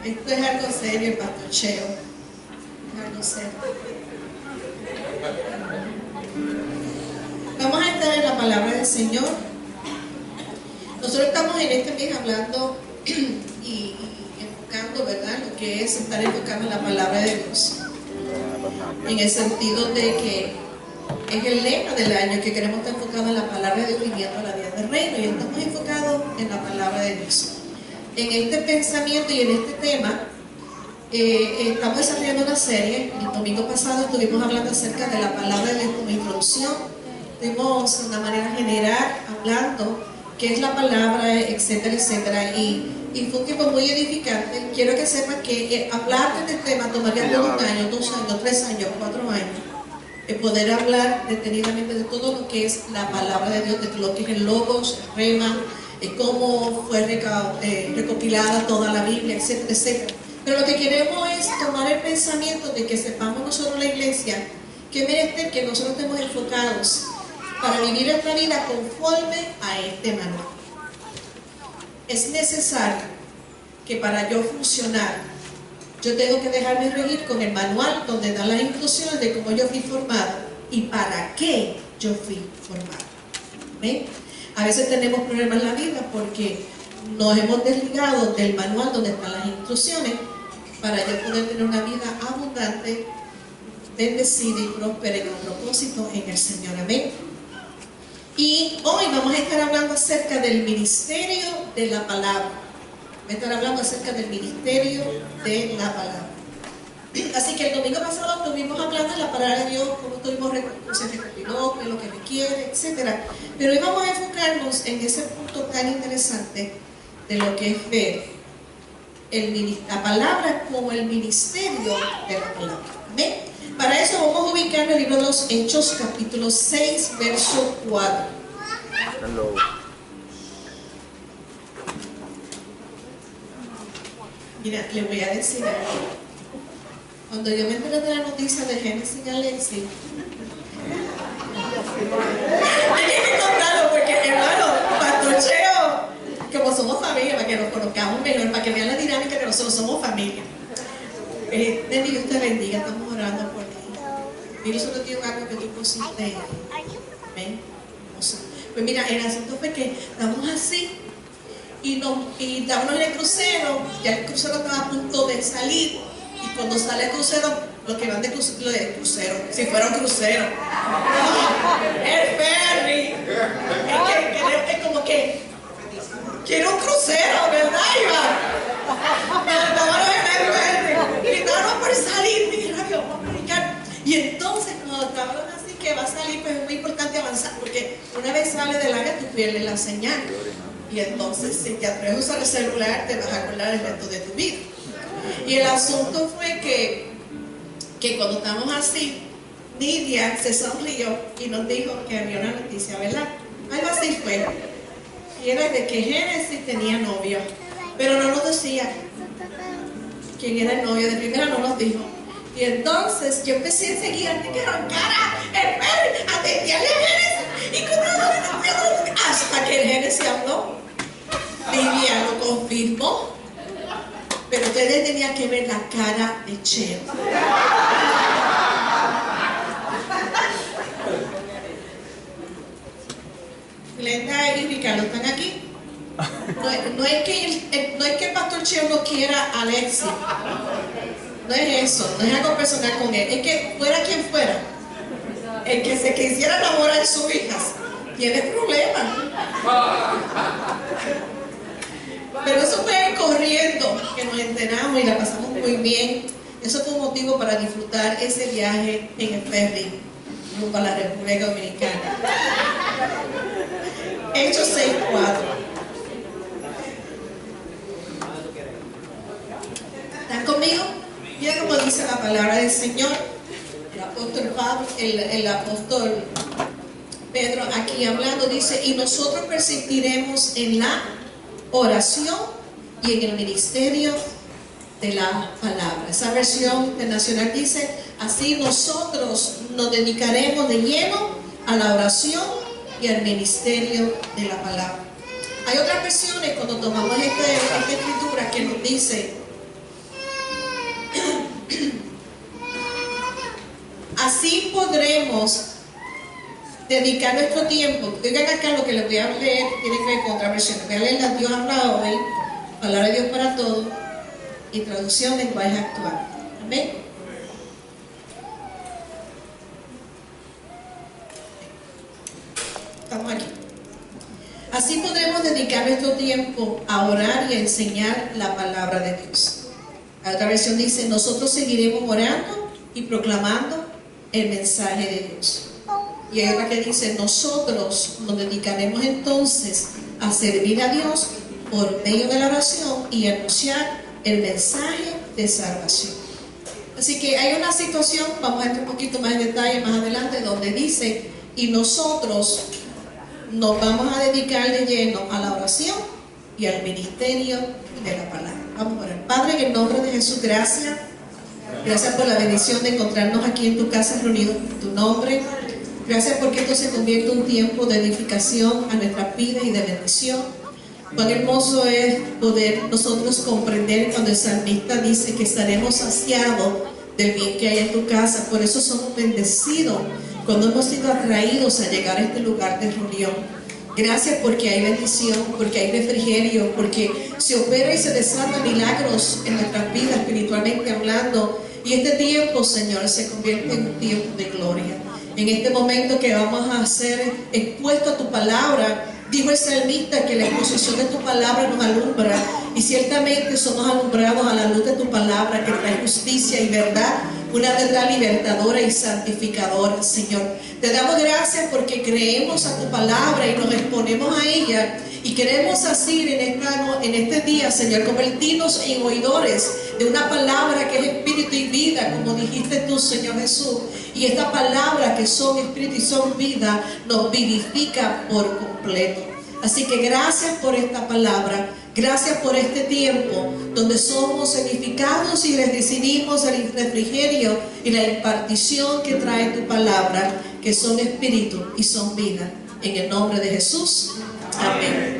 Esto es algo serio, el pastor Cheo. Es algo serio. Vamos a estar en la palabra del Señor. Nosotros estamos en este mes hablando y enfocando, ¿verdad?, lo que es estar enfocando en la palabra de Dios. En el sentido de que es el lema del año, que queremos estar enfocados en la palabra de Dios, viviendo la vida del reino, y estamos enfocados en la palabra de Dios. En este pensamiento y en este tema estamos desarrollando una serie. El domingo pasado estuvimos hablando acerca de la palabra de como introducción. Estuvimos de una manera general hablando qué es la palabra, etcétera, etcétera, y fue un tiempo muy edificante. Quiero que sepan que hablar de este tema tomaría todo un año, 2 años, 3 años, 4 años. Poder hablar detenidamente de todo lo que es la palabra de Dios, de lo que es el logos, el rema, cómo fue recopilada toda la Biblia, etcétera, etcétera. Pero lo que queremos es tomar el pensamiento de que sepamos nosotros, la iglesia, que merece que nosotros estemos enfocados para vivir esta vida conforme a este manual. Es necesario que para yo funcionar, yo tengo que dejarme regir con el manual donde dan las instrucciones de cómo yo fui formado y para qué yo fui formado. ¿Ven? A veces tenemos problemas en la vida porque nos hemos desligado del manual donde están las instrucciones para yo poder tener una vida abundante, bendecida y próspera en el propósito en el Señor. Amén. Y hoy vamos a estar hablando acerca del ministerio de la palabra. Voy a estar hablando acerca del ministerio de la palabra. Así que el domingo pasado estuvimos hablando de la palabra de Dios, cómo se recopiló, qué es lo que requiere, etc. Pero hoy vamos a enfocarnos en ese punto tan interesante de lo que es ver la palabra como el ministerio de la palabra. ¿Ven? Para eso vamos a ubicar en el libro de los Hechos, capítulo 6, verso 4. Hello. Mira, le voy a decir algo. Cuando yo me enteré de la noticia de Génesis y Alexis, hay que contarlo porque, hermano, Pastor Cheo, como somos familia, para que nos conozcamos mejor, para que vean la dinámica que nosotros somos familia. Dios te bendiga, estamos orando por ti. Y nosotros tenemos algo que tú pusiste. ¿Ven? Pues mira, el asunto fue que estamos así y estábamos en el crucero, ya el crucero estaba a punto de salir, y cuando sale el crucero, los que van de crucero, si fuera un crucero, el ferry, es como que quiero un crucero, ¿verdad, Iván? Estábamos en el ferry y estábamos por salir, dije, Dios, vamos a predicar. Y entonces, cuando estábamos así que va a salir, pues es muy importante avanzar, porque una vez sale del área, tú pierdes la señal. Y entonces, si te atreves a usar el celular, te vas a acordar el resto de tu vida. Y el asunto fue que cuando estamos así, Nidia se sonrió y nos dijo que había una noticia, ¿verdad? Algo así fue. Y era de que Génesis tenía novio, pero no nos decía quién era el novio. De primera no nos dijo. Y entonces yo empecé enseguida, te quiero cara, atendíale a Génesis. Y hasta que el Génesis habló. Nidia lo confirmó. Pero ustedes tenían que ver la cara de Cheo. Glenda y Ricardo están aquí. No es que el pastor Cheo no quiera a Alexis. No es eso, no es algo personal con él. Es que fuera quien fuera, el que se quisiera enamorar de sus hijas tiene problemas. Pero eso fue corriendo, que nos enteramos y la pasamos muy bien. Eso fue un motivo para disfrutar ese viaje en el ferry rumbo a la República Dominicana. Hechos 6:4. ¿Están conmigo? Mira cómo dice la palabra del Señor. El apóstol Pedro aquí hablando dice: y nosotros persistiremos en la oración y en el ministerio de la palabra. Esa versión internacional dice: así nosotros nos dedicaremos de lleno a la oración y al ministerio de la palabra. Hay otras versiones cuando tomamos esta escritura que nos dice Así podremos dedicar nuestro tiempo. Oigan acá lo que les voy a leer, tiene que ver con otra versión. Voy a leer la Dios habla hoy, palabra de Dios para todos, y traducción de lenguaje actual. Amén. Estamos aquí. Así podremos dedicar nuestro tiempo a orar y a enseñar la palabra de Dios. La otra versión dice: nosotros seguiremos orando y proclamando el mensaje de Dios. Y hay otra que dice: nosotros nos dedicaremos entonces a servir a Dios por medio de la oración y anunciar el mensaje de salvación. Así que hay una situación, vamos a entrar un poquito más en detalle más adelante, donde dice: y nosotros nos vamos a dedicar de lleno a la oración y al ministerio de la palabra. Vamos a orar. Padre, en el nombre de Jesús, gracias. Gracias por la bendición de encontrarnos aquí en tu casa reunidos en tu nombre. Gracias porque esto se convierte en un tiempo de edificación a nuestras vidas y de bendición. Cuán hermoso es poder nosotros comprender cuando el salmista dice que estaremos saciados del bien que hay en tu casa. Por eso somos bendecidos cuando hemos sido atraídos a llegar a este lugar de reunión. Gracias porque hay bendición, porque hay refrigerio, porque se opera y se desatan milagros en nuestras vidas espiritualmente hablando. Y este tiempo, Señor, se convierte en un tiempo de gloria. En este momento que vamos a ser expuestos a tu palabra, dijo el salmista que la exposición de tu palabra nos alumbra, y ciertamente somos alumbrados a la luz de tu palabra, que trae justicia y verdad, una verdad libertadora y santificadora. Señor, te damos gracias porque creemos a tu palabra y nos exponemos a ella, y queremos así en este día, Señor, convertirnos en oidores de una palabra que es espíritu y vida, como dijiste tú, Señor Jesús. Y esta palabra que son espíritu y son vida nos vivifica por completo. Así que gracias por esta palabra, gracias por este tiempo donde somos edificados y recibimos el refrigerio y la impartición que trae tu palabra, que son espíritu y son vida. En el nombre de Jesús, amén.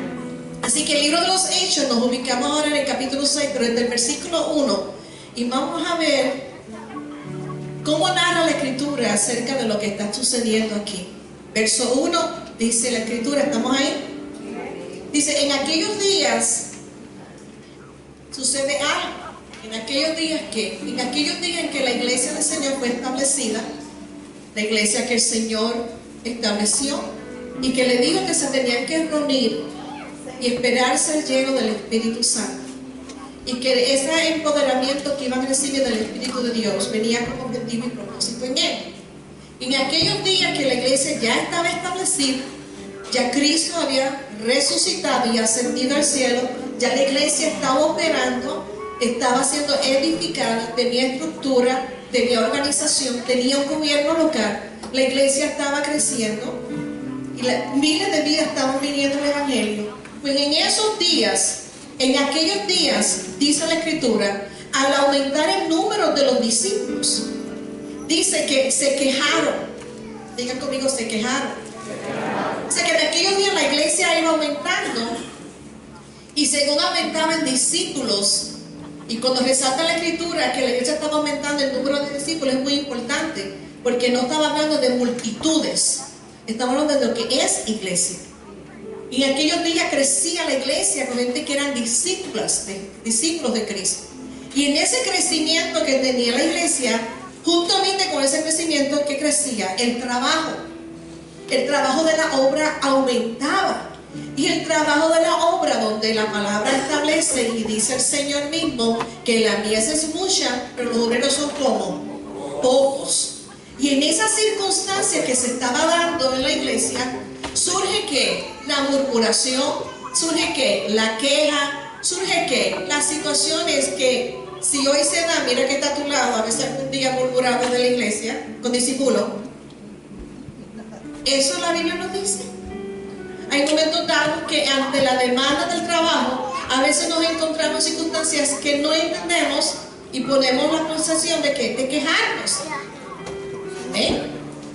Así que el libro de los Hechos, nos ubicamos ahora en el capítulo 6, pero desde el versículo 1, y vamos a ver cómo narra la escritura acerca de lo que está sucediendo aquí. Verso 1 dice la escritura, ¿estamos ahí? Dice: en aquellos días sucede algo. ¿En aquellos días qué? En aquellos días en que la iglesia del Señor fue establecida, la iglesia que el Señor estableció y que le dijo que se tenían que reunir y esperar ser llenos del Espíritu Santo, y que ese empoderamiento que iban a recibir del Espíritu de Dios venía como objetivo y propósito en él. En aquellos días que la iglesia ya estaba establecida, ya Cristo había resucitado y ascendido al cielo, ya la iglesia estaba operando, estaba siendo edificada, tenía estructura, tenía organización, tenía un gobierno local, la iglesia estaba creciendo y miles de vidas estaban viniendo al Evangelio. Pues en esos días, en aquellos días, dice la escritura, al aumentar el número de los discípulos, dice que se quejaron. Digan conmigo, se quejaron. O sea que en aquellos días la iglesia iba aumentando, y según aumentaban discípulos, y cuando resalta la escritura que la iglesia estaba aumentando el número de discípulos, es muy importante, porque no estaba hablando de multitudes, estaba hablando de lo que es iglesia. Y en aquellos días crecía la iglesia con gente que eran discípulos de Cristo. Y en ese crecimiento que tenía la iglesia, juntamente con ese crecimiento que crecía, el trabajo de la obra aumentaba. Y el trabajo de la obra, donde la palabra establece y dice el Señor mismo que la mies es mucha, pero los obreros son como pocos. Y en esa circunstancia que se estaba dando en la iglesia, surge que la murmuración, surge que la queja, surge que las situaciones que, si hoy se da, mira que está a tu lado, a veces algún día murmuramos de la iglesia con disimulo. Eso la Biblia nos dice. Hay momentos dados que ante la demanda del trabajo, a veces nos encontramos en circunstancias que no entendemos y ponemos la sensación de quejarnos.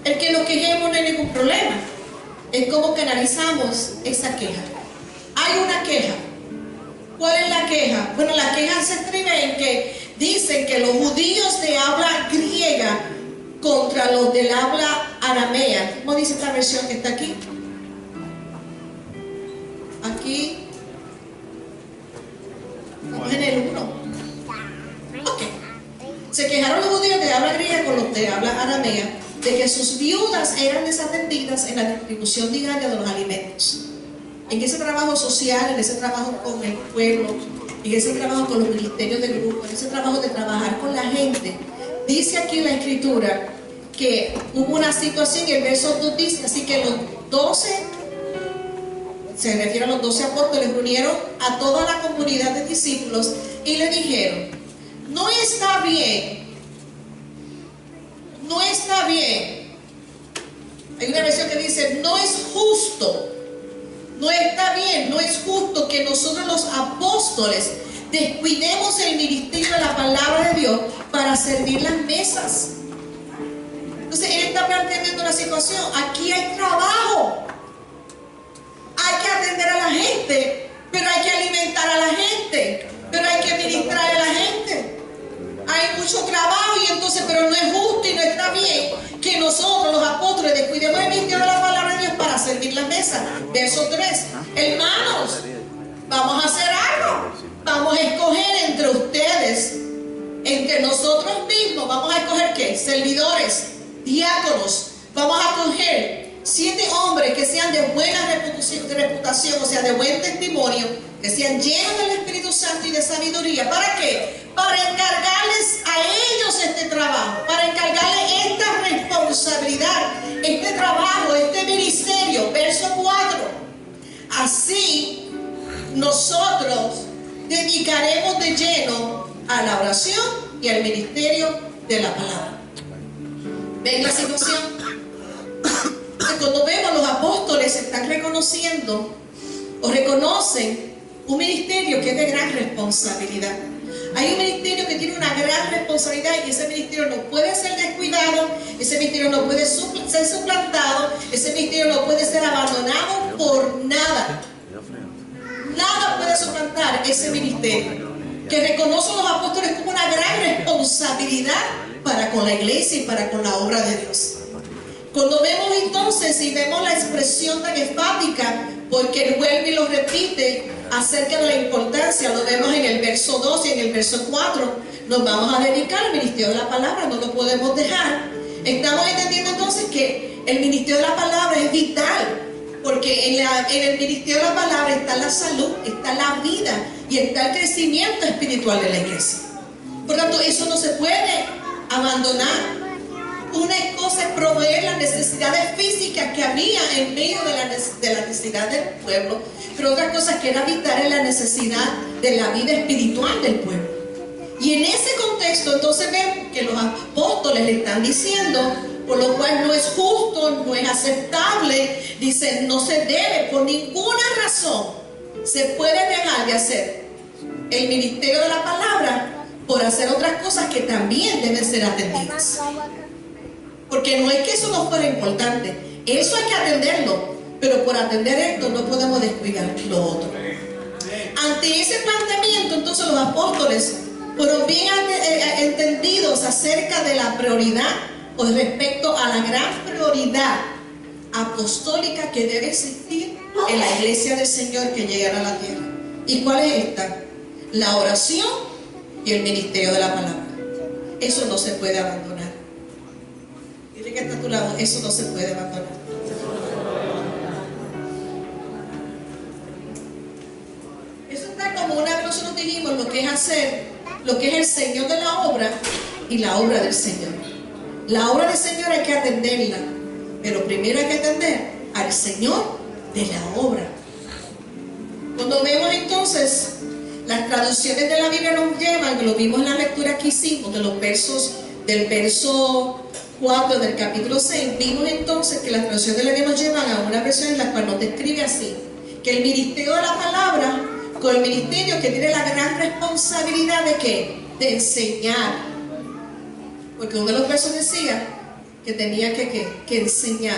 El que nos quejemos no hay ningún problema. Es como canalizamos esa queja. Hay una queja. ¿Cuál es la queja? Bueno, la queja se escribe en que dicen que los judíos de habla griega contra los del habla aramea. ¿Cómo dice esta versión que está aquí? Aquí estamos en el 1. Ok. Se quejaron los judíos de habla griega con los de habla aramea de que sus viudas eran desatendidas en la distribución diaria de los alimentos. En ese trabajo social, en ese trabajo con el pueblo, en ese trabajo con los ministerios del grupo, en ese trabajo de trabajar con la gente, dice aquí en la escritura que hubo una situación, y el verso 2 dice, así que los 12, se refiere a los 12 apóstoles, reunieron a toda la comunidad de discípulos y le dijeron: no está bien, no está bien. Hay una versión que dice: no es justo, no está bien, no es justo que nosotros los apóstoles descuidemos el ministerio de la palabra de Dios para servir las mesas. Entonces él está planteando la situación. Aquí hay trabajo, hay que atender a la gente, pero hay que alimentar a la gente, pero hay que ministrar a la gente. Hay mucho trabajo, y entonces, pero no es justo y no está bien que nosotros los apóstoles descuidemos el ministerio de la palabra de Dios para servir la mesa. Verso 3: hermanos, vamos a hacer algo. Vamos a escoger entre ustedes, entre nosotros mismos, vamos a escoger ¿qué? Servidores, diáconos. Vamos a escoger 7 hombres que sean de buena reputación, o sea, de buen testimonio, que sean llenos del Espíritu Santo y de sabiduría. ¿Para qué? Para encargarles a ellos este trabajo, para encargarles esta responsabilidad, este trabajo, este ministerio. Verso 4: así nosotros dedicaremos de lleno a la oración y al ministerio de la palabra. ¿Ven la situación? Cuando vemos, los apóstoles están reconociendo o reconocen un ministerio que es de gran responsabilidad. Hay un ministerio que tiene una gran responsabilidad, y ese ministerio no puede ser descuidado, ese ministerio no puede ser suplantado, ese ministerio no puede ser abandonado por nada. Nada puede suplantar ese ministerio, que reconocen los apóstoles como una gran responsabilidad para con la iglesia y para con la obra de Dios. Cuando vemos entonces y vemos la expresión tan enfática, porque él vuelve y lo repite acerca de la importancia, lo vemos en el verso 2 y en el verso 4, nos vamos a dedicar al ministerio de la palabra, no lo podemos dejar. Estamos entendiendo entonces que el ministerio de la palabra es vital, porque en el ministerio de la palabra está la salud, está la vida y está el crecimiento espiritual de la iglesia. Por lo tanto, eso no se puede abandonar. Una cosa es proveer las necesidades físicas que había en medio de la necesidad del pueblo, pero otra cosa es que era vital en la necesidad de la vida espiritual del pueblo. Y en ese contexto entonces vemos que los apóstoles le están diciendo, por lo cual no es justo, no es aceptable, dicen, no se debe, por ninguna razón se puede dejar de hacer el ministerio de la palabra por hacer otras cosas que también deben ser atendidas. Porque no es que eso no fuera importante, eso hay que atenderlo, pero por atender esto no podemos descuidar lo otro. Ante ese planteamiento, entonces los apóstoles fueron bien entendidos acerca de la prioridad o respecto a la gran prioridad apostólica que debe existir en la iglesia del Señor que llegará a la tierra. ¿Y cuál es esta? La oración y el ministerio de la palabra. Eso no se puede abandonar. Dile que está a tu lado, eso no se puede abandonar. Eso está como una vez nosotros dijimos, lo que es hacer, lo que es el Señor de la obra y la obra del Señor. La obra del Señor hay que atenderla, pero primero hay que atender al Señor de la obra. Cuando vemos entonces las traducciones de la Biblia nos llevan, lo vimos en la lectura que hicimos de los versos, del verso 4 del capítulo 6, vimos entonces que las traducciones de la Biblia nos llevan a una versión en la cual nos describe así, que el ministerio de la palabra, con el ministerio que tiene la gran responsabilidad de ¿qué? De enseñar. Porque uno de los versos decía que tenía que enseñar.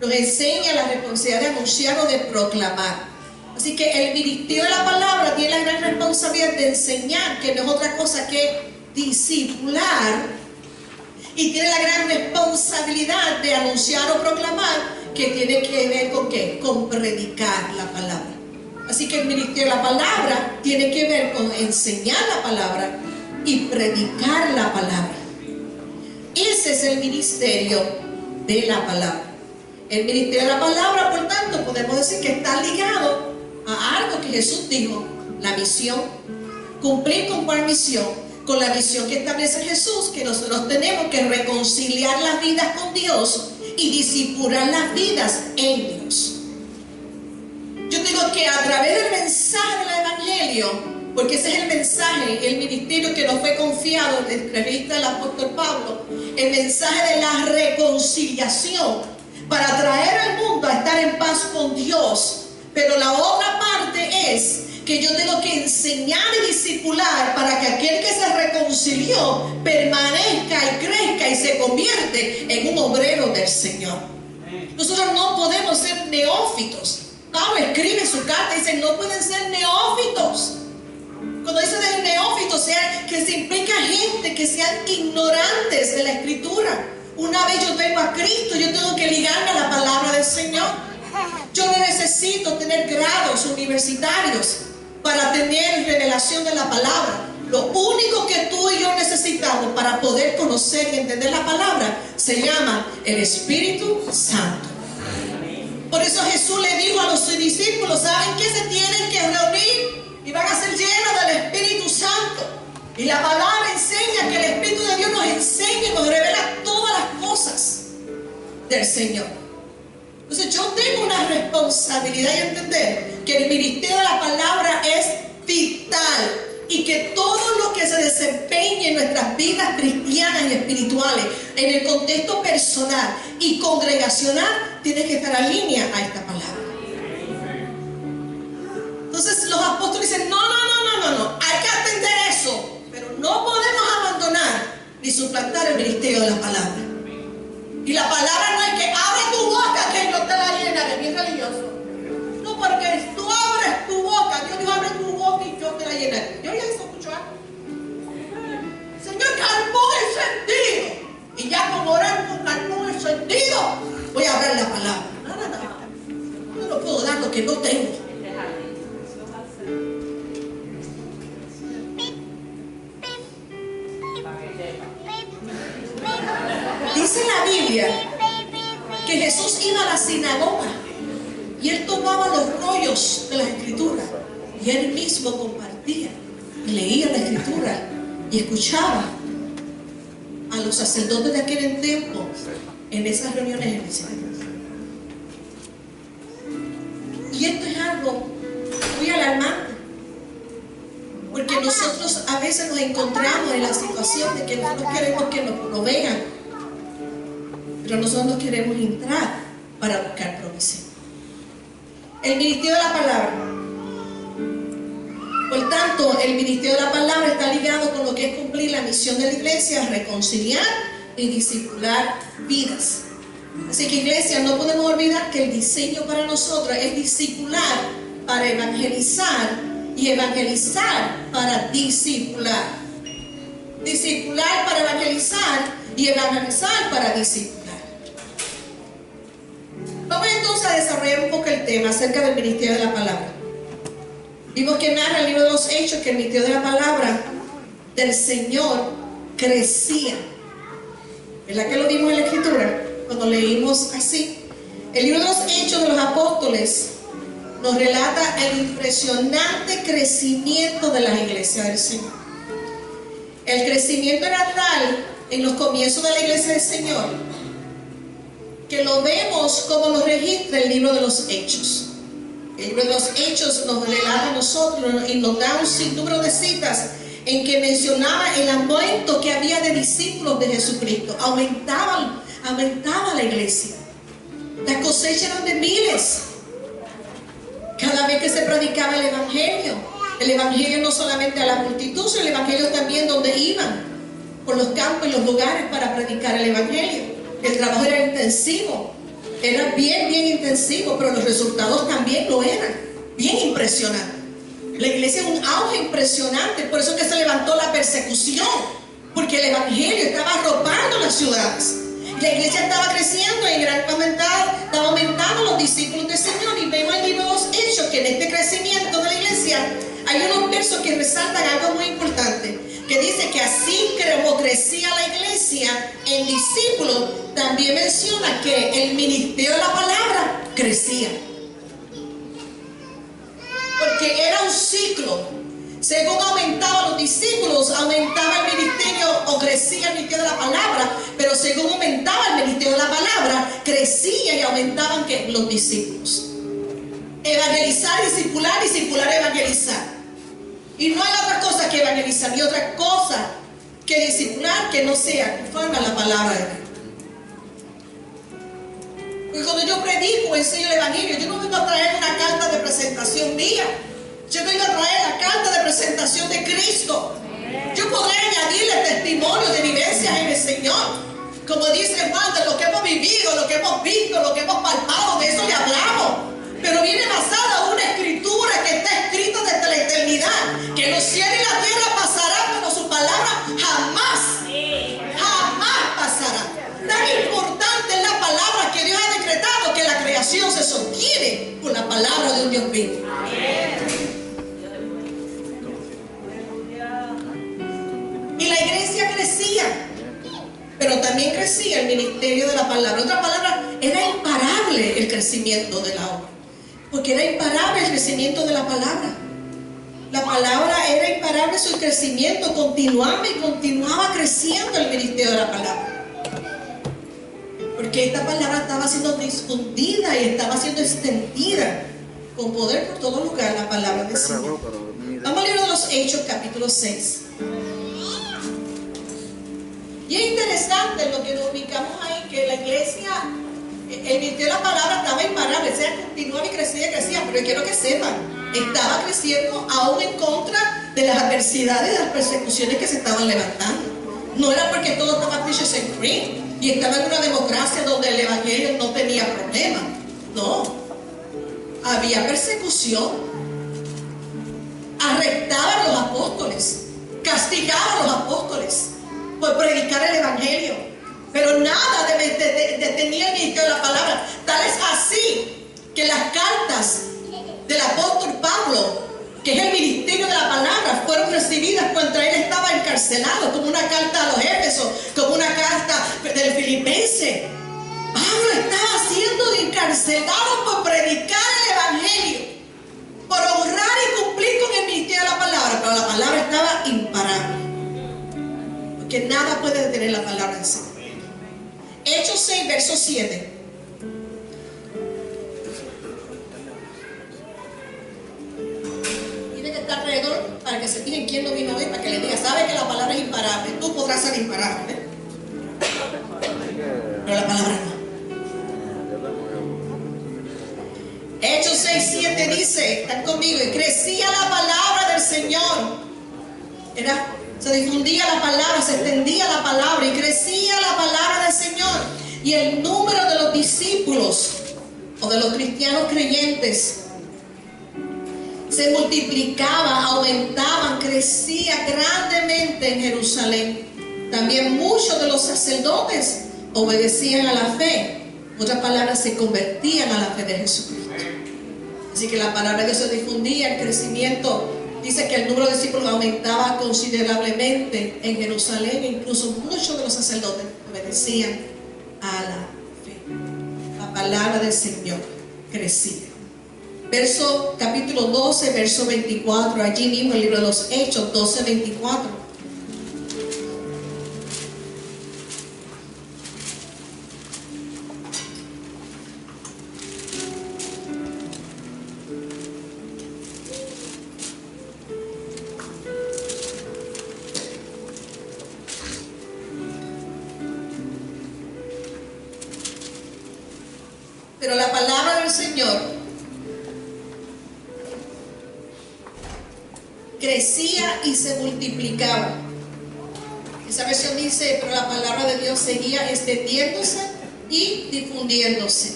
Nos enseña la responsabilidad de anunciar o de proclamar. Así que el ministerio de la palabra tiene la gran responsabilidad de enseñar, que no es otra cosa que discipular y tiene la gran responsabilidad de anunciar o proclamar, que tiene que ver con ¿qué? Con predicar la palabra. Así que el ministerio de la palabra tiene que ver con enseñar la palabra y predicar la palabra. Ese es el ministerio de la palabra. El ministerio de la palabra, por tanto, podemos decir que está ligado a algo que Jesús dijo: la misión. Cumplir con cuál misión, con la misión que establece Jesús, que nosotros tenemos que reconciliar las vidas con Dios y discipular las vidas en Dios. Yo digo que a través del mensaje del Evangelio, porque ese es el mensaje, el ministerio que nos fue confiado en la revista del apóstol Pablo, el mensaje de la reconciliación, para traer al mundo a estar en paz con Dios. Pero la otra parte es que yo tengo que enseñar y discipular para que aquel que se reconcilió permanezca y crezca y se convierte en un obrero del Señor. Nosotros no podemos ser neófitos. Pablo escribe en su carta y dice: no pueden ser neófitos. Cuando dice de neófitos, sea que se implica gente que sean ignorantes de la Escritura. Una vez yo vengo a Cristo, yo tengo que ligarme a la palabra del Señor. Yo no necesito tener grados universitarios para tener revelación de la palabra. Lo único que tú y yo necesitamos para poder conocer y entender la palabra se llama el Espíritu Santo. Por eso Jesús le dijo a los discípulos: ¿saben qué? Se tienen que reunir y van a ser llenos del Espíritu Santo. Y la palabra enseña que el Espíritu de Dios nos enseña y nos revela todas las cosas del Señor. Entonces yo tengo una responsabilidad y entender que el ministerio de la palabra es vital, y que todo lo que se desempeñe en nuestras vidas cristianas y espirituales, en el contexto personal y congregacional, tiene que estar en línea a esta palabra. Entonces los apóstoles dicen: no, hay que atender eso, pero no podemos abandonar ni suplantar el ministerio de la palabra. Y la palabra no es que abre tu boca que no te la llena, de bien religioso. No, porque tú abres tu boca, Dios dijo: abre tu boca y yo te la llenaré. Yo ya eso escucho algo. Señor, calmó el sentido. Y ya como orar con calmó el sentido, voy a hablar la palabra. No. Yo no puedo dar lo que no tengo. Dice la Biblia que Jesús iba a la sinagoga y él tomaba los rollos de las escrituras y él mismo compartía y leía la escritura y escuchaba a los sacerdotes de aquel tiempo en esas reuniones en el cielo. Y esto es algo muy alarmante, porque nosotros a veces nos encontramos en la situación de que nosotros queremos que nos provean, pero nosotros no queremos entrar para buscar provisión. El ministerio de la palabra. Por tanto, el ministerio de la palabra está ligado con lo que es cumplir la misión de la iglesia: reconciliar y discipular vidas. Así que, iglesia, no podemos olvidar que el diseño para nosotros es discipular para evangelizar y evangelizar para discipular. Discipular para evangelizar y evangelizar para discipular. Vamos entonces a desarrollar un poco el tema acerca del ministerio de la palabra. Vimos que narra el libro de los Hechos que el ministerio de la palabra del Señor crecía. ¿Verdad que lo vimos en la Escritura? Cuando leímos así, el libro de los Hechos de los Apóstoles nos relata el impresionante crecimiento de las iglesias del Señor. El crecimiento era tal en los comienzos de la iglesia del Señor que lo vemos como lo registra el libro de los Hechos. El libro de los Hechos nos relata a nosotros y nos da un sinnúmero de citas en que mencionaba el aumento que había de discípulos de Jesucristo. Aumentaba la iglesia. Las cosechas eran de miles. Cada vez que se predicaba el Evangelio no solamente a la multitud, sino el Evangelio también donde iban, por los campos y los lugares para predicar el Evangelio. El trabajo era intensivo, era bien intensivo, pero los resultados también lo eran, bien impresionantes. La iglesia es un auge impresionante, por eso que se levantó la persecución, porque el Evangelio estaba arropando la las ciudades. La iglesia estaba creciendo y estaba aumentando los discípulos del Señor. Y vemos en el libro de los Hechos que en este crecimiento de la iglesia hay unos versos que resaltan algo muy importante, que dice que así como crecía la iglesia en discípulos, también menciona que el ministerio de la palabra crecía. Porque era un ciclo. Según aumentaban los discípulos, aumentaba el ministerio o crecía el ministerio de la palabra, pero según aumentaba el ministerio de la palabra, crecía y aumentaban ¿qué? Los discípulos. Evangelizar, discipular, discipular, evangelizar. Y no hay otra cosa que evangelizar, ni otra cosa que discipular que no sea conforme a la palabra de Dios. Porque cuando yo predico o enseño el evangelio, yo no vengo a traer una carta de presentación mía. Yo vengo a traer la carta de presentación de Cristo. Yo podré añadirle testimonios de vivencias en el Señor. Como dice Juan, de lo que hemos vivido, lo que hemos visto, lo que hemos palpado, de eso le hablamos. Pero viene basada una escritura que está escrita desde la eternidad. Que los cielos y la tierra pasarán, pero su palabra jamás pasará. Tan importante es la palabra que Dios ha decretado que la creación se sostiene con la palabra de un Dios vivo. Y la iglesia crecía, pero también crecía el ministerio de la palabra. En otras palabras, era imparable el crecimiento de la obra, porque era imparable el crecimiento de la palabra. La palabra era imparable, su crecimiento continuaba y continuaba creciendo el ministerio de la palabra. Porque esta palabra estaba siendo difundida y estaba siendo extendida con poder por todo lugar, la palabra del Señor. Vamos al libro de los Hechos, capítulo 6. Y es interesante lo que nos ubicamos ahí, que la iglesia, el ministerio de la palabra estaba imparable, o sea, continuaba y crecía, pero yo quiero que sepan, estaba creciendo aún en contra de las adversidades y de las persecuciones que se estaban levantando. No era porque todo estaba peaches and cream y estaba en una democracia donde el evangelio no tenía problema. No, había persecución. Arrestaban a los apóstoles, castigaban a los apóstoles por predicar el evangelio, pero nada detenía el ministerio de la palabra. Tal es así que las cartas del apóstol Pablo, que es el ministerio de la palabra, fueron recibidas cuando él estaba encarcelado, como una carta a los Éfesos, como una carta del Filipense. Pablo estaba siendo encarcelado por predicar el evangelio, por honrar y cumplir con el ministerio de la palabra, pero la palabra estaba imparable, porque nada puede detener la palabra del Señor. Hechos 6, verso 7. Alrededor para que se fijen quién no vino hoy, para que les diga, sabe que la palabra es imparable, tú podrás ser imparable, pero la palabra no. Hechos 6, 7 dice, están conmigo, y crecía la palabra del Señor, se difundía la palabra, se extendía la palabra y crecía la palabra del Señor, y el número de los discípulos o de los cristianos creyentes se multiplicaba, aumentaban, crecía grandemente en Jerusalén. También muchos de los sacerdotes obedecían a la fe. En otras palabras, se convertían a la fe de Jesucristo. Así que la palabra de Dios se difundía, el crecimiento. Dice que el número de discípulos aumentaba considerablemente en Jerusalén. E incluso muchos de los sacerdotes obedecían a la fe. La palabra del Señor crecía. Capítulo 12, verso 24, allí mismo el libro de los Hechos, 12, 24. Pero la palabra del Señor crecía y se multiplicaba. Esa versión dice, pero la palabra de Dios seguía extendiéndose y difundiéndose.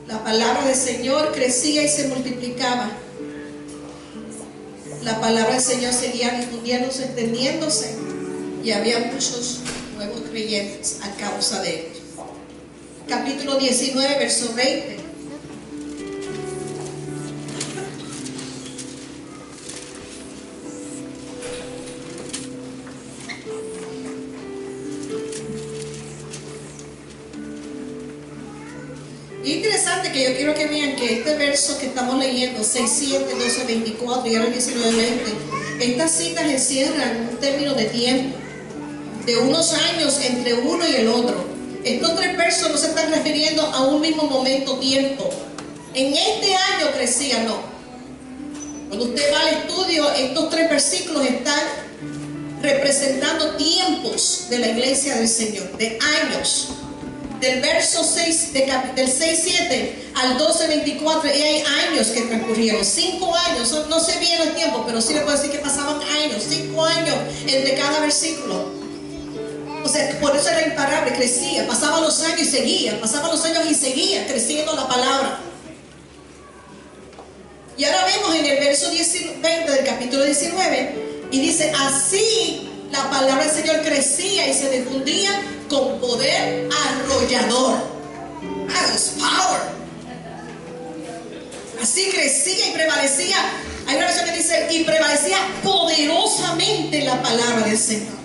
La palabra del Señor crecía y se multiplicaba. La palabra del Señor seguía difundiéndose, extendiéndose, y había muchos nuevos creyentes a causa de ello. Capítulo 19, verso 20. Y interesante que yo quiero que vean que este verso que estamos leyendo, 6, 7, 12, 24 y ahora 19, 20, estas citas encierran un término de tiempo, de unos años entre uno y el otro. Estos tres versos no se están refiriendo a un mismo momento, tiempo. En este año crecía, no. Cuando usted va al estudio, estos tres versículos están representando tiempos de la iglesia del Señor, de años. Del verso 6, del 6, 7 al 12, 24, y hay años que transcurrieron, 5 años, no sé bien el tiempo, pero sí le puedo decir que pasaban años, 5 años entre cada versículo. O sea, por eso era imparable, crecía, pasaban los años y seguía, pasaban los años y seguía creciendo la palabra. Y ahora vemos en el verso 20 del capítulo 19, y dice, así la palabra del Señor crecía y se difundía con poder arrollador. That is power. Así crecía y prevalecía. Hay una versión que dice, y prevalecía poderosamente la palabra del Señor.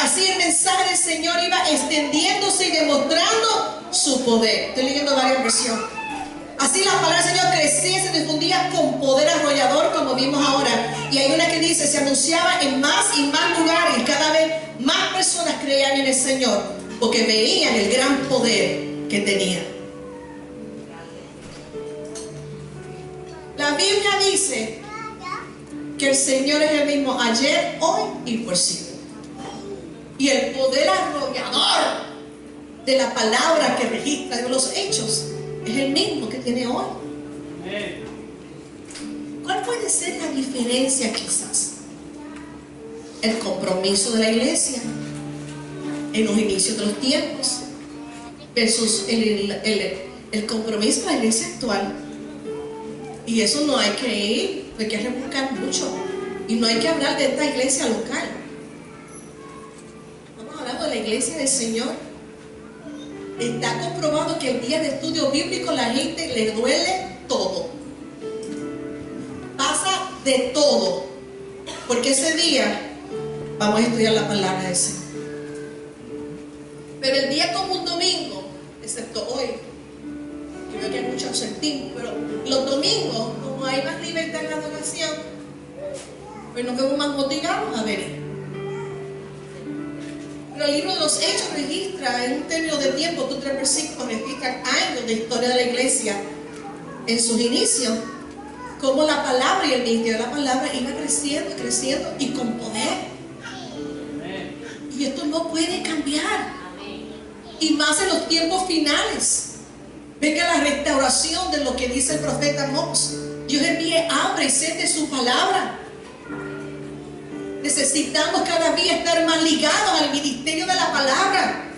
Así el mensaje del Señor iba extendiéndose y demostrando su poder. Estoy leyendo varias versiones. Así la palabra del Señor crecía y se difundía con poder arrollador, como vimos ahora. Y hay una que dice, se anunciaba en más y más lugares, y cada vez más personas creían en el Señor, porque veían el gran poder que tenía. La Biblia dice que el Señor es el mismo ayer, hoy y por siempre. Y el poder arrollador de la palabra que registra de los hechos es el mismo que tiene hoy. ¿Cuál puede ser la diferencia quizás? El compromiso de la iglesia en los inicios de los tiempos versus el compromiso de la iglesia actual. Y eso no hay que ir, hay que rebuscar mucho. Y no hay que hablar de esta iglesia local. Estamos hablando de la iglesia del Señor. Está comprobado que el día de estudio bíblico la gente le duele todo. Pasa de todo. Porque ese día vamos a estudiar la palabra del Señor. Pero el día como un domingo, excepto hoy, que veo que hay mucho ausentismo, pero los domingos, como hay más libertad en la adoración, pues nos vemos más motivados a venir. Pero el libro de los Hechos registra en un término de tiempo, estos 3 versículos registran años de historia de la iglesia en sus inicios, cómo la palabra y el ministerio de la palabra iba creciendo, creciendo y con poder. Y esto no puede cambiar. Y más en los tiempos finales. Venga la restauración de lo que dice el profeta Amós. Dios envíe hambre y sed de su palabra. Necesitamos cada día estar más ligados al ministerio de la palabra.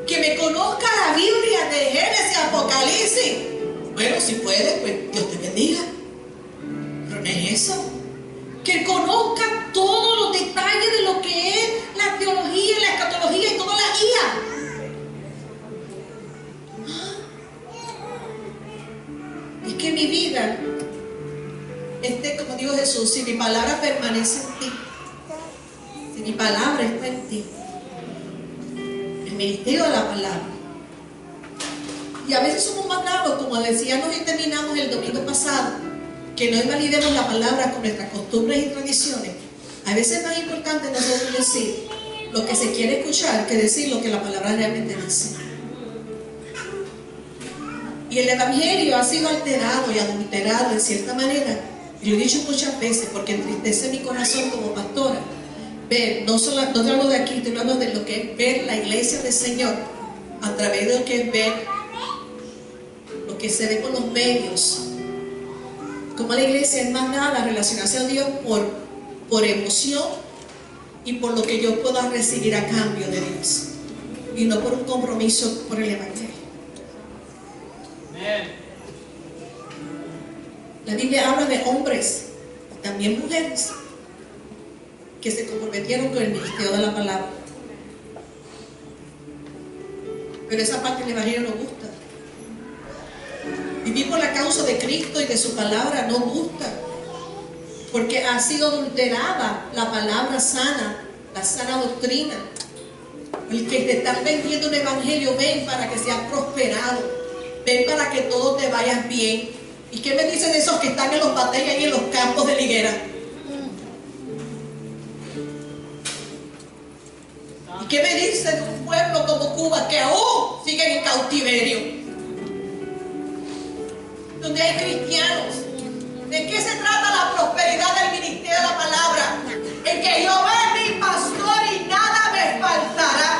Que me conozca la Biblia de Génesis a Apocalipsis. Bueno, si puede, pues Dios te bendiga. Pero no es eso. Que conozca todos los detalles de lo que es la teología, la escatología y toda la guía. Es que mi vida esté, como dijo Jesús, si mi palabra permanece en ti, si mi palabra está en ti, el ministerio de la palabra. Y a veces somos más bravos, como decíamos y terminamos el domingo pasado, que no invalidemos la palabra con nuestras costumbres y tradiciones. A veces es más importante nosotros decir lo que se quiere escuchar que decir lo que la palabra realmente dice. Y el evangelio ha sido alterado y adulterado en cierta manera. Yo he dicho muchas veces, porque entristece mi corazón como pastora, ver, no estoy hablando de aquí, estoy hablando de lo que es ver la iglesia del Señor, a través de lo que es ver lo que se ve con los medios, como la iglesia es más nada relacionarse a Dios por emoción y por lo que yo pueda recibir a cambio de Dios, y no por un compromiso por el evangelio. La Biblia habla de hombres, también mujeres, que se comprometieron con el ministerio de la palabra. Pero esa parte del evangelio no gusta. Vivir por la causa de Cristo y de su palabra no gusta, porque ha sido adulterada la palabra sana, la sana doctrina. El que te están vendiendo un evangelio, ven para que seas prosperado, ven para que todo te vaya bien. ¿Y qué me dicen de esos que están en los batallas y en los campos de la higuera? ¿Y qué me dicen de un pueblo como Cuba que aún siguen en cautiverio? Donde hay cristianos. ¿De qué se trata la prosperidad del ministerio de la palabra? En que Jehová es mi pastor y nada me faltará.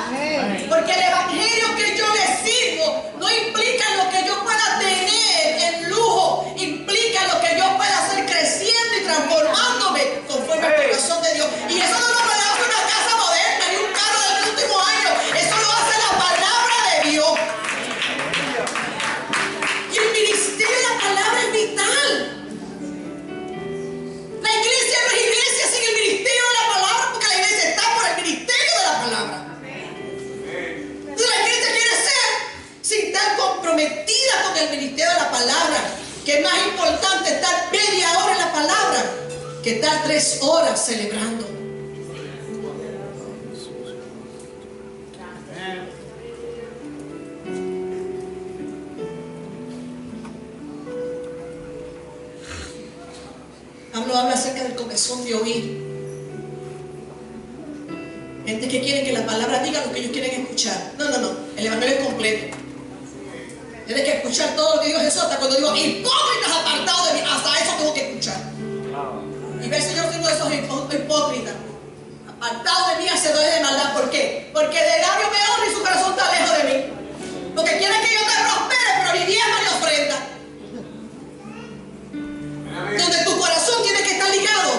Porque el evangelio que yo le sirvo no implica lo que yo pueda tener en lujo, implica lo que yo pueda hacer creciendo y transformándome conforme al corazón de Dios. Y eso no lo hace una casa moderna ni un carro del último año, eso lo hace la palabra de Dios. Y el ministerio de la palabra es vital. La iglesia no es iglesia sin el ministerio de la palabra, porque la iglesia está por el ministerio de la palabra. Entonces la iglesia quiere ser sin estar comprometida con el ministerio de la palabra, que es más importante estar media hora en la palabra que estar 3 horas celebrando. Habla acerca del comezón de oír. Gente que quiere que la palabra diga lo que ellos quieren escuchar. No, el evangelio es completo. Tienes que escuchar todo lo que dijo Jesús, hasta cuando digo hipócritas apartados de mí, hasta eso tengo que escuchar. Y ver si yo soy uno de esos hipócritas apartados de mí, hacedores de maldad. ¿Por qué? Porque de labio me honra y su corazón está lejos de mí. Porque quieren que yo te prospere, pero ni diezmo ni ofrenda. Donde tu corazón tiene que estar ligado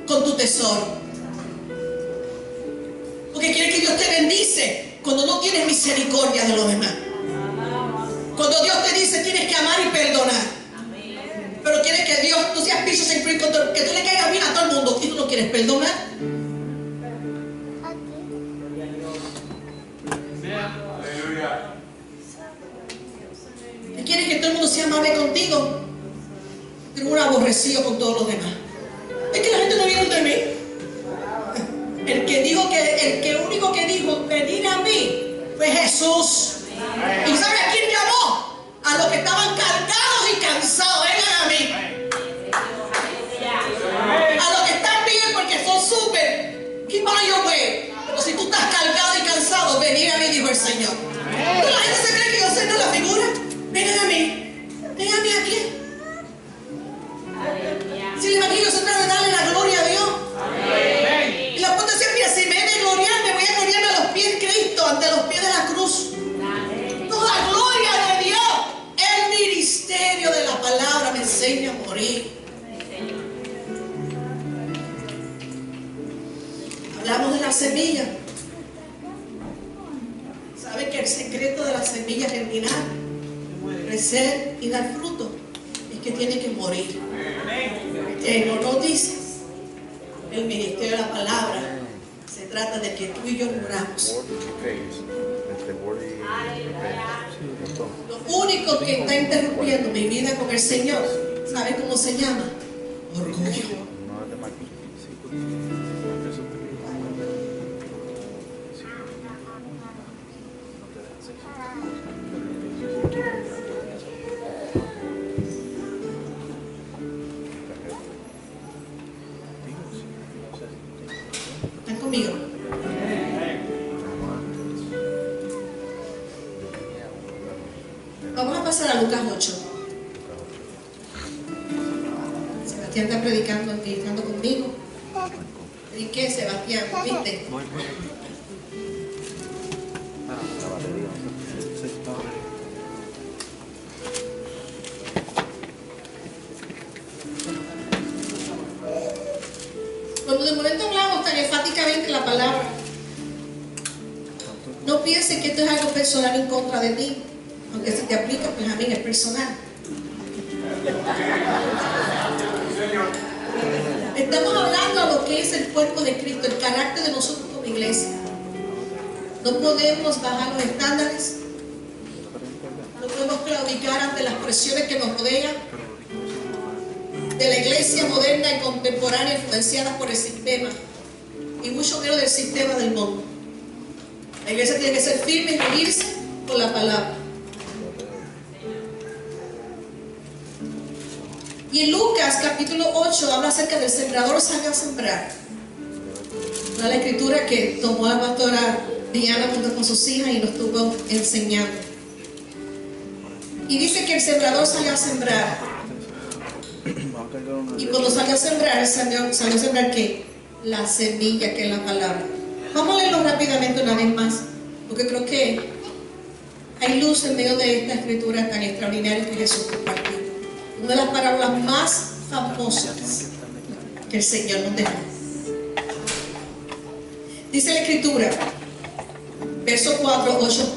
con tu tesoro. Porque quiere que Dios te bendice cuando no tienes misericordia de los demás. Cuando Dios te dice tienes que amar y perdonar. Pero quiere que Dios no seas piso sin free control, que tú le caigas bien a todo el mundo y tú no quieres perdonar. ¿Y quieres que todo el mundo sea amable contigo? Tengo un aborrecido con todos los demás. Es que la gente no viene de mí. El que único que dijo venir a mí fue Jesús. ¿Y sabe a quién llamó? A los que estaban cargados y cansados. Vengan a mí. A los que están bien porque son súper. Keep on your way. Pero si tú estás cargado y cansado, venir a mí, dijo el Señor. Pero la gente se cree que yo sé no la figura. Vengan a mí. Vengan a mí aquí. Si el evangelio se trata de darle la gloria a Dios. Y la puerta decía, mira, si me he de gloriar, me voy a gloriarme a los pies de Cristo, ante los pies de la cruz. Toda gloria de Dios. El ministerio de la palabra me enseña a morir. Hablamos de la semilla. ¿Sabe que el secreto de la semilla germinar, crecer y dar fruto es que tiene que morir? No nos dice el ministerio de la palabra. Se trata de que tú y yo muramos. Lo único que está interrumpiendo mi vida con el Señor, ¿sabe cómo se llama? Orgullo. ¿Están conmigo? Vamos a pasar a Lucas 8. Sebastián está predicando, ministrando conmigo. ¿Y qué, Sebastián? ¿Viste? Cuando de momento hablamos tan enfáticamente la palabra, no pienses que esto es algo personal en contra de ti. Aunque si te aplica, pues a mí es personal. Estamos hablando de lo que es el cuerpo de Cristo, el carácter de nosotros como iglesia. No podemos bajar los estándares, no podemos claudicar ante las presiones que nos rodean de la iglesia moderna y contemporánea influenciada por el sistema, y mucho menos del sistema del mundo. La iglesia tiene que ser firme y regirse por la palabra. Y en Lucas capítulo 8 habla acerca del sembrador salió a sembrar. Una la escritura que tomó la pastora Diana junto con sus hijas y nos estuvo enseñando. Y dice que el sembrador salió a sembrar. Y cuando salió a sembrar, salió a sembrar ¿qué? La semilla, que es la palabra. Vamos a leerlo rápidamente una vez más, porque creo que hay luz en medio de esta escritura tan extraordinaria que Jesús compartió. Una de las parábolas más famosas que el Señor nos dejó. Dice la escritura, verso 4, 8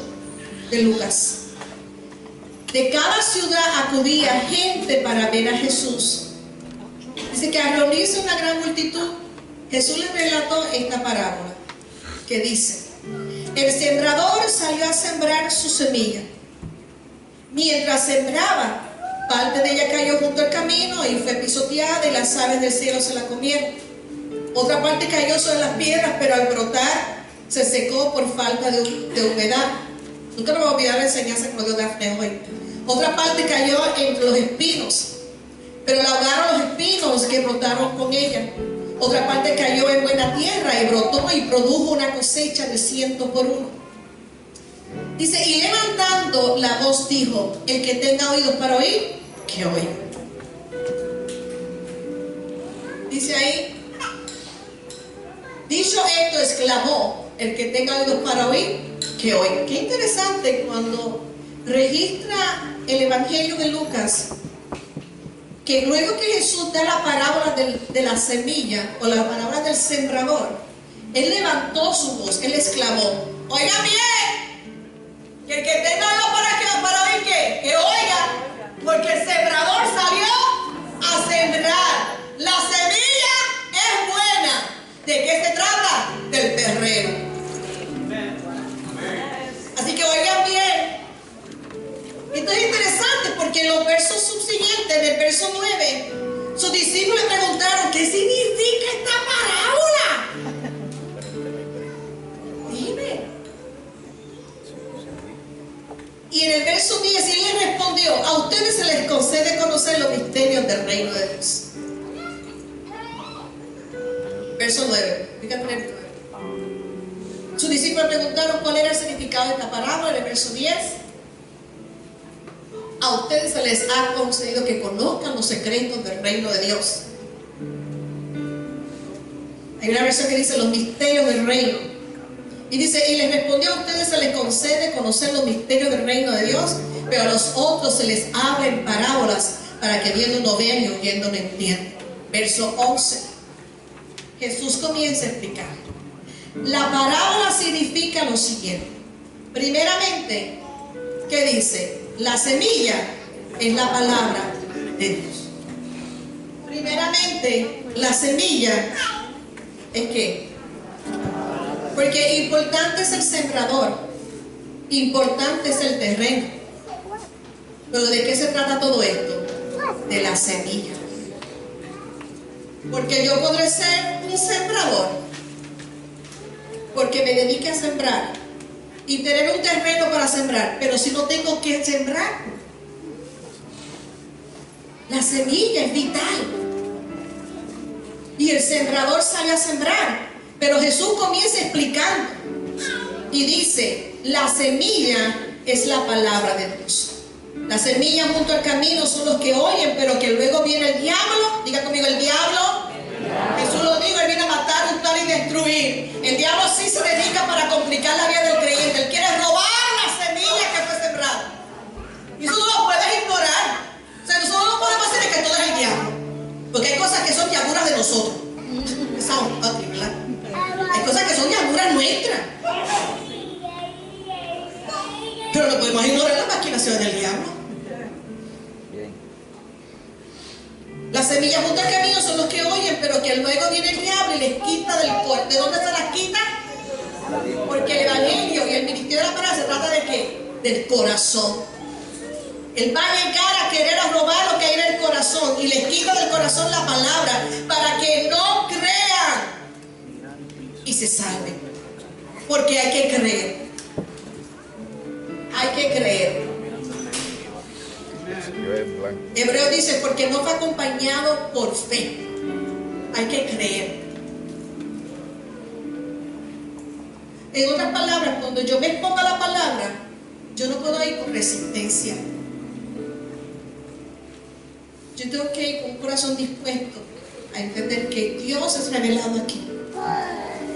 de Lucas: de cada ciudad acudía gente para ver a Jesús. Dice que al reunirse una gran multitud, Jesús les relató esta parábola, que dice: el sembrador salió a sembrar su semilla. Mientras sembraba, parte de ella cayó junto al camino y fue pisoteada, y las aves del cielo se la comieron. Otra parte cayó sobre las piedras, pero al brotar se secó por falta de humedad. Nunca me voy a olvidar la enseñanza que nos dio Dafne hoy. Otra parte cayó entre los espinos, pero la ahogaron los espinos que brotaron con ella. Otra parte cayó en buena tierra y brotó y produjo una cosecha de 100 por 1. Dice, y levantando la voz dijo: el que tenga oídos para oír, que oiga. Dice ahí, dicho esto, exclamó: el que tenga oídos para oír, que oiga. Qué interesante cuando registra el Evangelio de Lucas, que luego que Jesús da la parábola de la semilla, o la parábola del sembrador, Él levantó su voz, Él exclamó: oiga bien, y el que tenga oídos para oír, que oiga, porque el sembrador salió a sembrar. La semilla es buena. ¿De qué se trata? Del terreno. Así que oigan bien. Esto es interesante porque en los versos subsiguientes, en el verso 9, sus discípulos le preguntaron: ¿qué significa esta parábola? Dime. Y en el verso 10, él les respondió: a ustedes se les concede conocer los misterios del reino de Dios. Verso 9, fíjate en el 9. Sus discípulos preguntaron cuál era el significado de esta parábola. En el verso 10, a ustedes se les ha concedido que conozcan los secretos del reino de Dios. Hay una versión que dice los misterios del reino. Y dice, y les respondió: a ustedes se les concede conocer los misterios del reino de Dios, pero a los otros se les habla en parábolas, para que viendo no vean y oyendo no entiendan. Verso 11, Jesús comienza a explicar. La parábola significa lo siguiente. Primeramente, ¿qué dice? La semilla es la palabra de Dios. Primeramente, la semilla es ¿qué? Porque importante es el sembrador, importante es el terreno. Pero ¿de qué se trata todo esto? De la semilla. Porque yo podré ser un sembrador, porque me dedique a sembrar y tener un terreno para sembrar, pero si no tengo que sembrar, la semilla es vital. Y el sembrador sale a sembrar. Pero Jesús comienza explicando y dice: la semilla es la palabra de Dios. La semilla junto al camino son los que oyen, pero que luego viene el diablo. Diga conmigo: el diablo. Jesús lo dijo: él viene a matar, hurtar y destruir. El diablo sí se dedica para complicar la vida del creyente. Él quiere robar la semilla que fue sembrada. Y eso no lo puedes ignorar. O sea, nosotros no podemos decir que todo es el diablo, porque hay cosas que son llaguras de nosotros. ¿Verdad? Hay cosas que son llaguras nuestras, pero no podemos ignorar las maquinaciones del diablo. Las semillas junto al camino son los que oyen, pero que luego viene el diablo y les quita del corazón. ¿De dónde se las quita? Porque el evangelio y el ministerio de la palabra se trata de ¿qué? Del corazón. Él va a llegar a querer a robar lo que hay en el corazón y les quita del corazón la palabra para que no crean y se salven. Porque hay que creer. Hay que creer. Hebreo dice, porque no fue acompañado por fe. Hay que creer. En otras palabras, cuando yo me expongo a la palabra, yo no puedo ir con resistencia. Yo tengo que ir con un corazón dispuesto a entender que Dios es revelado aquí.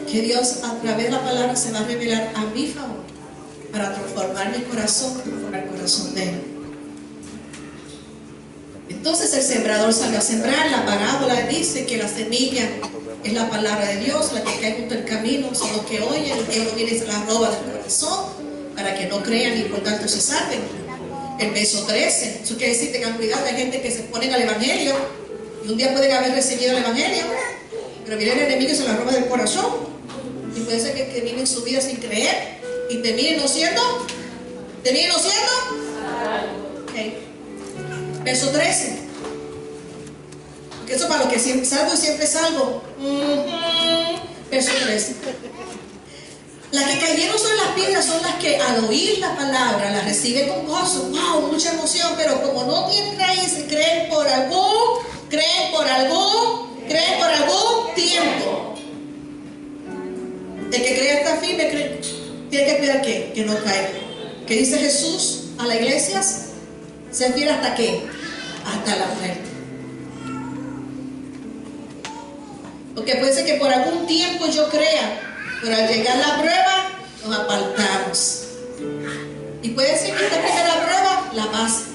Que Dios a través de la palabra se va a revelar a mi favor para transformar mi corazón con el corazón de Él. Entonces el sembrador salió a sembrar. La parábola dice que la semilla es la palabra de Dios, la que cae junto al camino, son los que oyen, el diablo viene y se la roba del corazón para que no crean y por tanto se salven. El verso 13, eso quiere decir, tengan cuidado, hay gente que se ponen al evangelio y un día pueden haber recibido el evangelio, pero viene el enemigo y se la roba del corazón y puede ser que terminen su vida sin creer y terminen no siendo okay. Verso 13, porque eso para los que siempre salvo y siempre salvo. Verso 13, las que cayeron sobre las piedras son las que al oír la palabra la reciben con gozo, wow, mucha emoción, pero como no tienen raíces, creen por algún tiempo. El que cree está firme, tiene que esperar que no caiga. ¿Qué dice Jesús a las iglesias? Se fiel hasta qué? Hasta la muerte. Porque puede ser que por algún tiempo yo crea, pero al llegar la prueba nos apartamos. Y puede ser que esta primera prueba la pase,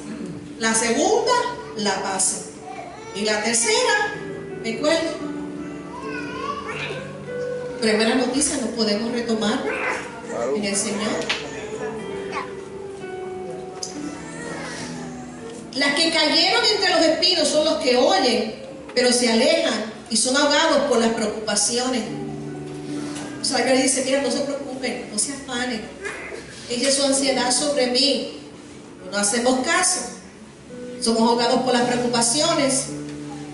la segunda la pase y la tercera me cuelgue. Pero buena noticia, nos podemos retomar en el Señor. Las que cayeron entre los espinos son los que oyen, pero se alejan y son ahogados por las preocupaciones. O sea, que le dice, mira, no se preocupen, no se afanen. Echen su ansiedad sobre mí. No hacemos caso. Somos ahogados por las preocupaciones,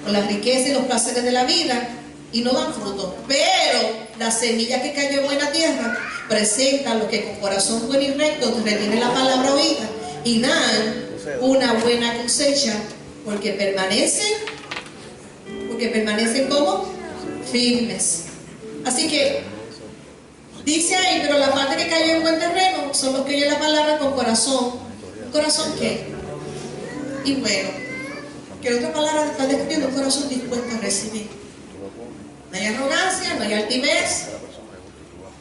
por las riquezas y los placeres de la vida y no dan fruto. Pero la semilla que cayó en buena tierra presenta a los que con corazón bueno y recto retienen la palabra oída y dan una buena cosecha porque permanecen como firmes. Así que dice ahí, pero la parte que cayó en buen terreno son los que oyen la palabra con corazón. ¿Corazón qué? Y bueno, que otra palabra está describiendo un corazón dispuesto a recibir. No hay arrogancia, no hay altivez,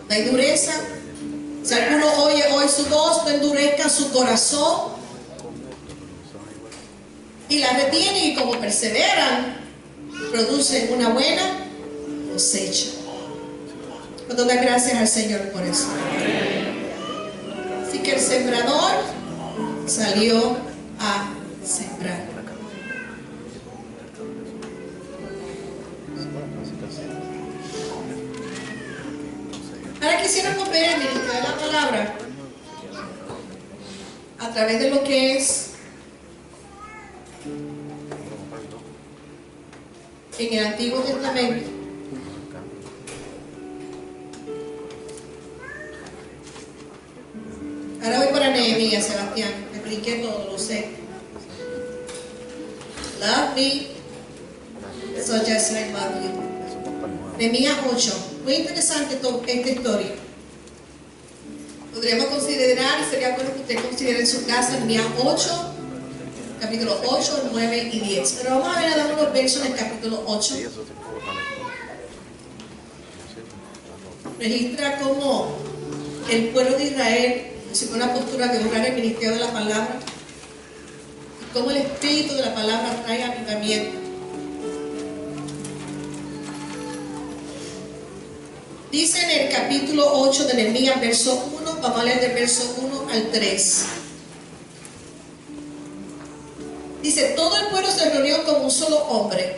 no hay dureza. Si alguno oye hoy su voz, no endurezca su corazón y la retienen, y como perseveran, producen una buena cosecha. Cuando da gracias al Señor por eso. Así que el sembrador salió a sembrar. Ahora quisiéramos ver el ministerio de la palabra a través de lo que es en el Antiguo Testamento. Ahora voy para Nehemías, Sebastián. Me expliqué todo, lo sé. Love me, so just like love you. Nehemías 8. Muy interesante esta historia. Podríamos considerar, y sería bueno que usted considere en su casa, Nehemías 8, capítulo 8, 9 y 10. Pero vamos a ver algunos versos en el capítulo 8. Registra cómo el pueblo de Israel asumió una postura de honrar el ministerio de la palabra y cómo el espíritu de la palabra trae avivamiento. Dice en el capítulo 8 de Nehemías, verso 1, vamos a leer del verso 1 al 3. Dice, todo el pueblo se reunió como un solo hombre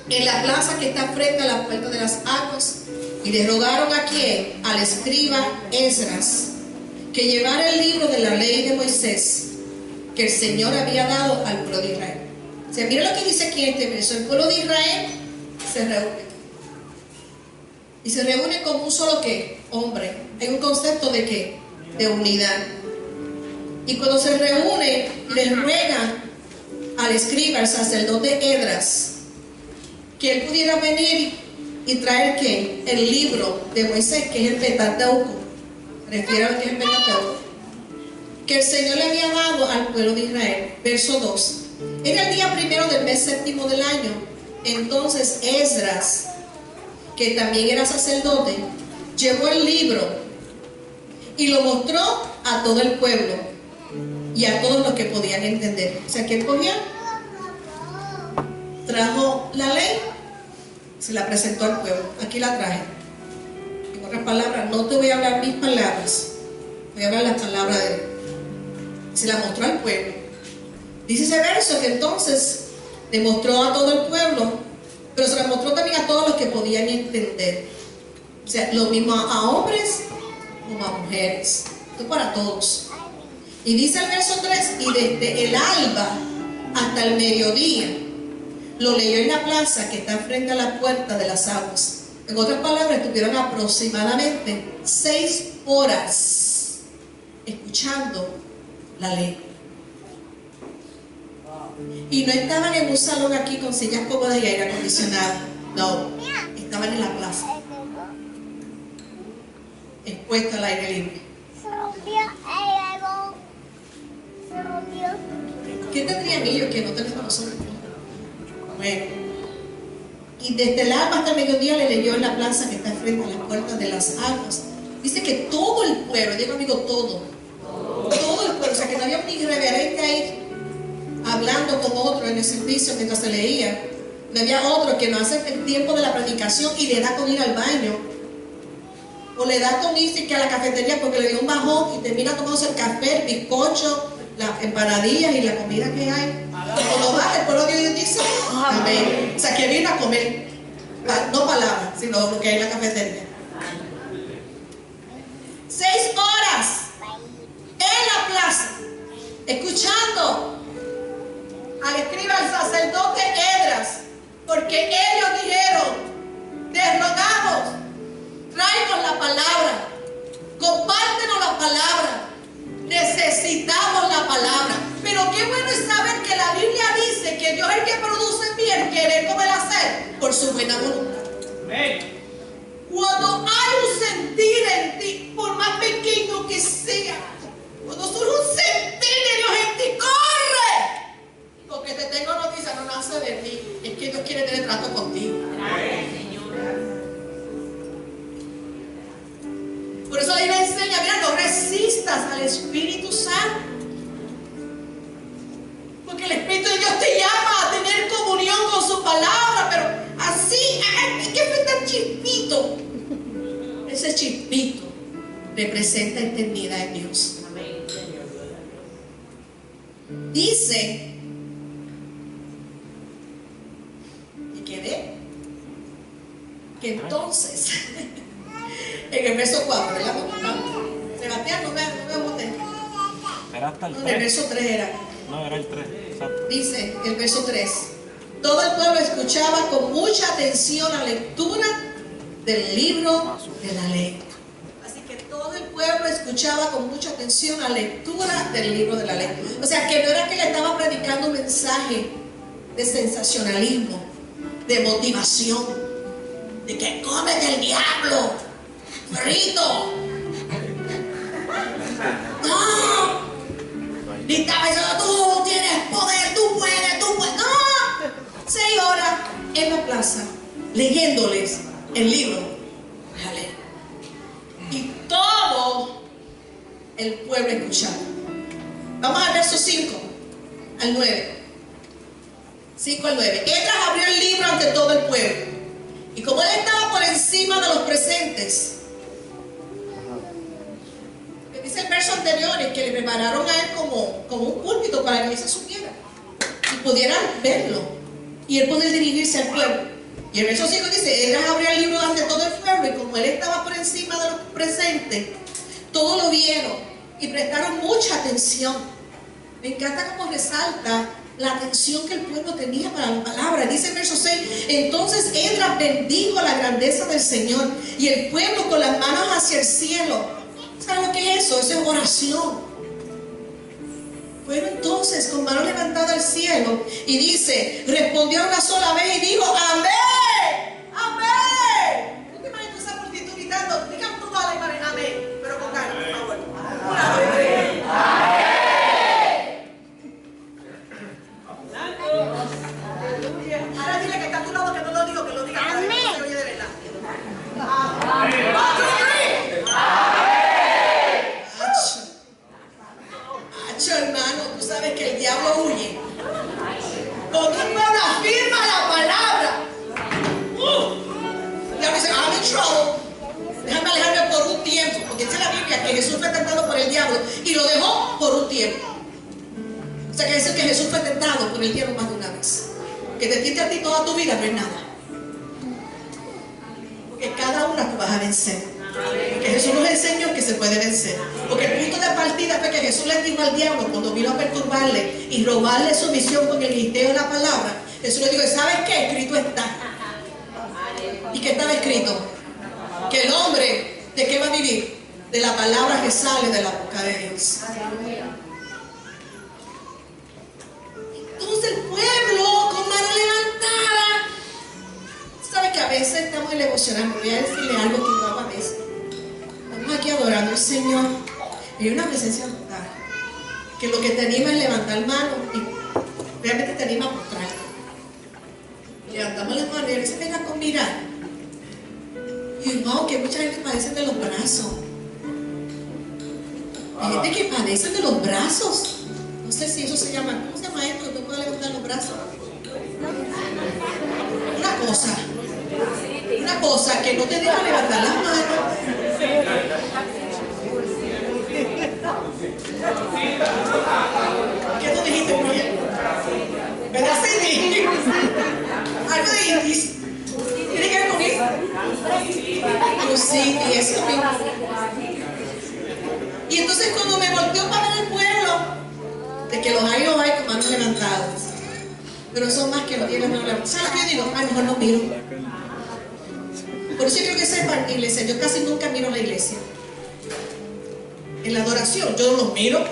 en la plaza que está frente a la puerta de las aguas, y le rogaron ¿a quién? Al escriba Esdras, que llevara el libro de la ley de Moisés, que el Señor había dado al pueblo de Israel. O sea, mira lo que dice aquí en este verso. El pueblo de Israel se reúne. Y se reúne como un solo ¿qué? Hombre. Hay un concepto de ¿qué? De unidad. Y cuando se reúnen, les ruegan al escriba, al sacerdote Esdras, que él pudiera venir y traer ¿qué? El libro de Moisés, que es el Pentateuco. Refiero a lo que es el Pentateuco, que el Señor le había dado al pueblo de Israel. Verso 2. Era el día primero del mes séptimo del año. Entonces Esdras, que también era sacerdote, llevó el libro y lo mostró a todo el pueblo y a todos los que podían entender. O sea, ¿quién cogía? Trajo la ley, se la presentó al pueblo. Aquí la traje. En otras palabras, no te voy a hablar mis palabras, voy a hablar las palabras de él. Se la mostró al pueblo. Dice ese verso que entonces le mostró a todo el pueblo, pero se la mostró también a todos los que podían entender. O sea, lo mismo a hombres como a mujeres. Esto para todos. Y dice el verso 3, y desde el alba hasta el mediodía lo leyó en la plaza que está frente a la puerta de las aguas. En otras palabras, estuvieron aproximadamente 6 horas escuchando la ley. Y no estaban en un salón aquí con sillas cómodas y aire acondicionado. No, estaban en la plaza, expuestos al aire libre. ¿Qué tendrían ellos que no tenemos nosotros? Bueno, y desde el alba hasta el mediodía le leyó en la plaza que está frente a las puertas de las aguas. Dice que todo el pueblo, digo amigo, todo el pueblo, o sea que no había un irreverente ahí hablando con otro en el servicio mientras se leía. No había otro que no hace el tiempo de la predicación y le da con ir al baño, o le da con irse que a la cafetería porque le dio un bajón y termina tomándose el café, el bizcocho, las empanadillas y la comida que hay. Cuando va, el pueblo de Dios dice amén. O sea que viene a comer, no palabras, sino lo que hay en la cafetería. 6 horas en la plaza, escuchando al escriba, al sacerdote Esdras, porque ellos dijeron: te rogamos, tráenos la palabra, compártenos la palabra, necesitamos la palabra. Pero qué bueno es saber que la Biblia dice que Dios es el que produce en mí el querer como el hacer por su buena voluntad. Amén. Cuando hay un sentir en ti, por más pequeño que sea, cuando surge un sentir de Dios en ti, ¡corre! Porque te tengo noticia, no nace de ti, es que Dios quiere tener trato contigo. Por eso la Biblia enseña, mira, no resistas al Espíritu Santo, porque el Espíritu de Dios te llama a tener comunión con su palabra, pero así, ay, ¿qué fue tan chispito? Ese chispito representa eternidad en Dios. Dice, y quedé, que entonces, en el verso 4, ¿verdad? Sebastián, no me boté. Era hasta el 3. No, en el verso 3 era. No, era el 3. Exacto. Dice el verso 3: todo el pueblo escuchaba con mucha atención la lectura del libro de la ley. Así que todo el pueblo escuchaba con mucha atención la lectura del libro de la ley. O sea, que no era que le estaba predicando un mensaje de sensacionalismo, de motivación, de que come del diablo, perrito. No, ni estaba diciendo tú tienes poder, tú puedes. No, 6 horas en la plaza leyéndoles el libro de la ley. Y todo el pueblo escuchaba. Vamos al verso 5 al 9. 5 al 9. Esdras abrió el libro ante todo el pueblo. Y como él estaba por encima de los presentes, que dice el verso anterior, es que le prepararon a él como un púlpito para que él se subiera y pudieran verlo y él poder dirigirse al pueblo. Y el verso 5 dice, Esdras abrió el libro ante todo el pueblo, y como él estaba por encima de los presentes, todos lo vieron y prestaron mucha atención. Me encanta cómo resalta la atención que el pueblo tenía para la palabra. Dice el verso 6, entonces Esdras bendijo la grandeza del Señor, y el pueblo con las manos hacia el cielo. ¿Saben lo que es eso? Eso es oración. Fueron entonces con mano levantada al cielo, y dice, respondió una sola vez y dijo, amén, amén. ¿Tú te imaginas esa multitud gritando? Digan todos a la imagen, amén, pero con calma, por favor. Una vez. Ahora dile que está a tu lado que no lo digo, que lo diga para que no se oye de verdad. Amén. Hermano, tú sabes que el diablo huye. Cuando un pueblo afirma la palabra, el diablo dice, I'm in trouble. Déjame alejarme por un tiempo, porque dice la Biblia que Jesús fue tentado por el diablo y lo dejó por un tiempo. O sea, que dice que Jesús fue tentado por el diablo más de una vez. Que te tiente a ti toda tu vida no es nada. Porque cada una tú vas a vencer. Porque Jesús nos enseñó que se puede vencer. Porque el punto de partida fue que Jesús le dijo al diablo cuando vino a perturbarle y robarle su misión con el ministerio de la palabra. Jesús le dijo, ¿sabes qué? Escrito está. ¿Y qué estaba escrito? Que el hombre, ¿de qué va a vivir? De la palabra que sale de la boca de Dios. Entonces el pueblo con mano levantada. ¿Sabes que a veces estamos en el devocional? Voy a decirle algo que yo hago a veces. Estamos aquí adorando al Señor. Y hay una presencia total. Que lo que te anima es levantar manos y realmente te anima a postrarte. Levantamos las manos y a veces venga con mirar. Y wow, que mucha gente padece de los brazos. Hay gente que padece de los brazos. No sé si eso se llama, ¿cómo se llama esto? ¿Tú puedes levantar los brazos? Una cosa que no te deja levantar las manos. ¿Qué tú dijiste, Miguel? ¿Verdad, Cindy? Algo de indis. ¿Tiene que ver con eso? Sí, y eso mismo. Y entonces cuando me volteó para ver el pueblo, de que los hay con manos levantadas, pero son más que no tienen manos levantadas. ¿Sabes lo que yo digo? Ay, mejor no miro. Por eso yo creo que sepan, iglesia, yo casi nunca miro la iglesia. En la adoración, yo no los miro.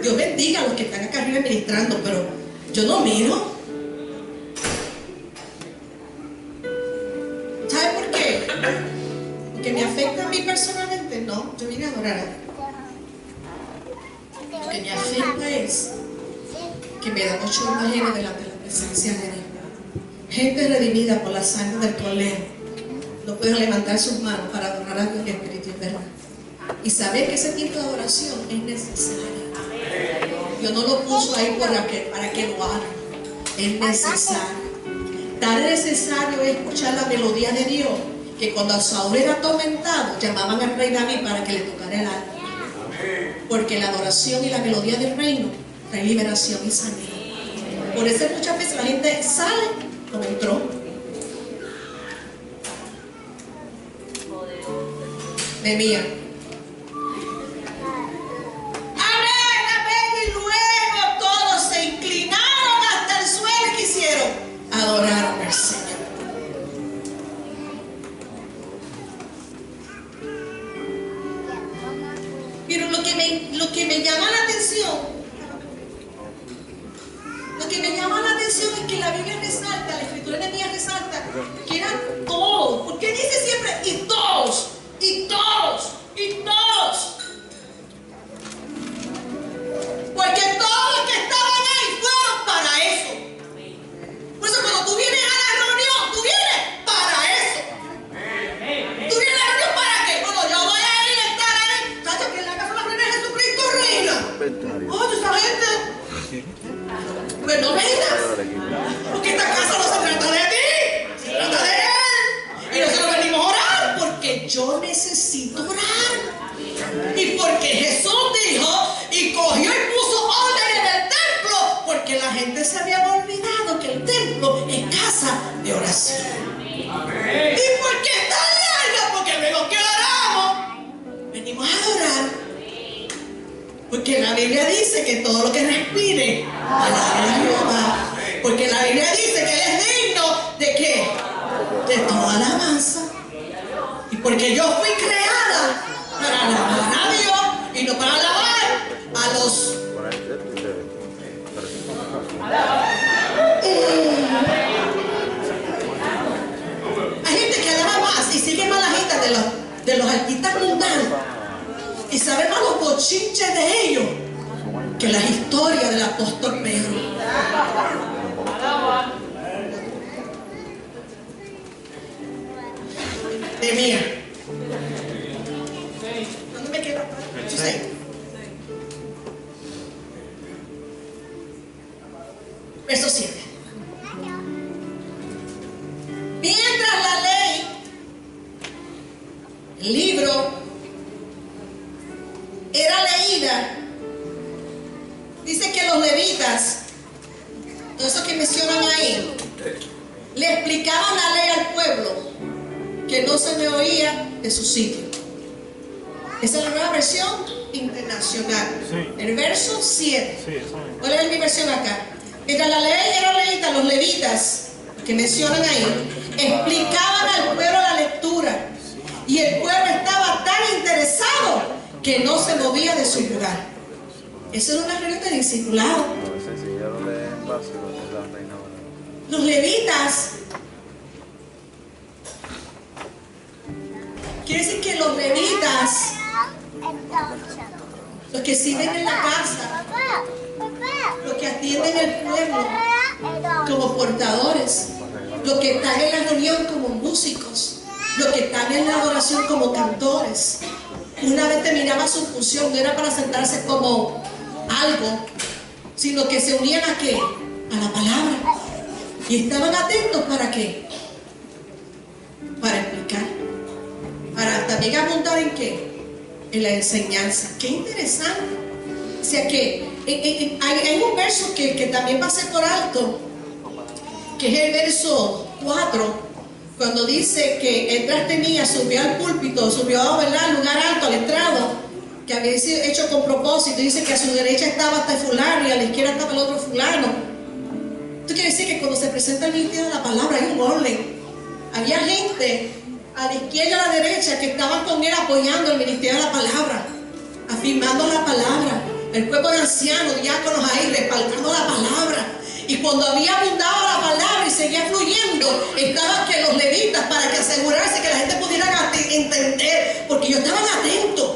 Dios bendiga a los que están acá arriba ministrando, pero yo no miro. ¿Sabe por qué? Porque me afecta a mí personalmente. No, yo vine a adorar a Dios. Lo que me afecta es que me da mucho imagino delante de la presencia de Dios. Gente redimida por la sangre del Cordero no puede levantar sus manos para adorar a Dios en espíritu y verdad. Y saber que ese tipo de adoración es necesaria. Dios no lo puso ahí para que lo hagan. Es necesario. Tan necesario es escuchar la melodía de Dios que cuando Saúl era atormentado llamaban al rey David para que le tocara el alma. Porque la adoración y la melodía del reino trae liberación y sanidad. Por eso muchas veces la gente sale como entró. Nehemías. Amén, amén. Y luego todos se inclinaron hasta el suelo y ¿qué hicieron? Adoraron al Señor. Pero lo que me llama la atención es que la Biblia resalta, la escritura de Nehemías resalta que eran todos. ¿Por qué dice siempre y todos? Y todos, y todos. Porque todos los que estaban ahí fueron para eso. Por eso cuando tú vienes a la reunión, tú vienes para eso. ¿Tú vienes a la reunión para qué? Bueno, yo voy a ir a estar ahí. ¿Sabes que en la casa de la reina de Jesucristo reina? Oye, esa gente. Pues no vengas. Porque esta casa no se trata de ti, se trata de Él. Y nosotros venimos a orar porque yo necesito orar. Y porque Jesús dijo y cogió y puso orden en el templo. Porque la gente se había olvidado que el templo es casa de oración. oración. ¿Y por qué tan larga? Porque luego que oramos, venimos a adorar. Porque la Biblia dice que todo lo que respire, alabe a Jehová. Porque la Biblia dice que Él es digno ¿de qué? De toda alabanza. Y porque yo fui creada para alabar a Dios y no para alabar a los... Hay gente que alaba más y sigue más las listas de los artistas mundanos y sabe más los bochinches de ellos que las historias del apóstol Pedro. De mía. ¿Dónde me queda? Verso 7. Mientras la ley, el libro, era leída, dice que los levitas, todo eso que mencionan ahí, le explicaban la ley al pueblo que no se me oía de su sitio. Esa es la nueva versión internacional. Sí. El verso 7. Sí, eso es. ¿Cuál es mi versión acá? Mientras la ley era leída, los levitas, que mencionan ahí, explicaban al pueblo la lectura. Y el pueblo estaba tan interesado que no se movía de su lugar. Eso era una reunión de discipulado. Los levitas, quiere decir que los levitas, los que sirven en la casa, los que atienden el pueblo como portadores, los que están en la reunión como músicos, los que están en la adoración como cantores, una vez terminaba su función, no era para sentarse como algo, sino que se unían ¿a qué? A la palabra. Y estaban atentos ¿para qué? Para explicar, para también abundar ¿en qué? En la enseñanza. Qué interesante. O sea que hay un verso que también pasé por alto, que es el verso 4, cuando dice que Esdras tenía, subió al púlpito, subió, ¿verdad?, al lugar alto, al estrado, que había sido hecho con propósito. Dice que a su derecha estaba este fulano y a la izquierda estaba el otro fulano. Esto quiere decir que cuando se presenta el ministerio de la palabra hay un orden. Había gente a la izquierda y a la derecha que estaban con él apoyando el ministerio de la palabra, afirmando la palabra. El cuerpo de ancianos, diáconos ahí respaldando la palabra. Y cuando había abundado la palabra y seguía fluyendo, estaban que los levitas para que asegurarse que la gente pudiera entender, porque ellos estaban atentos.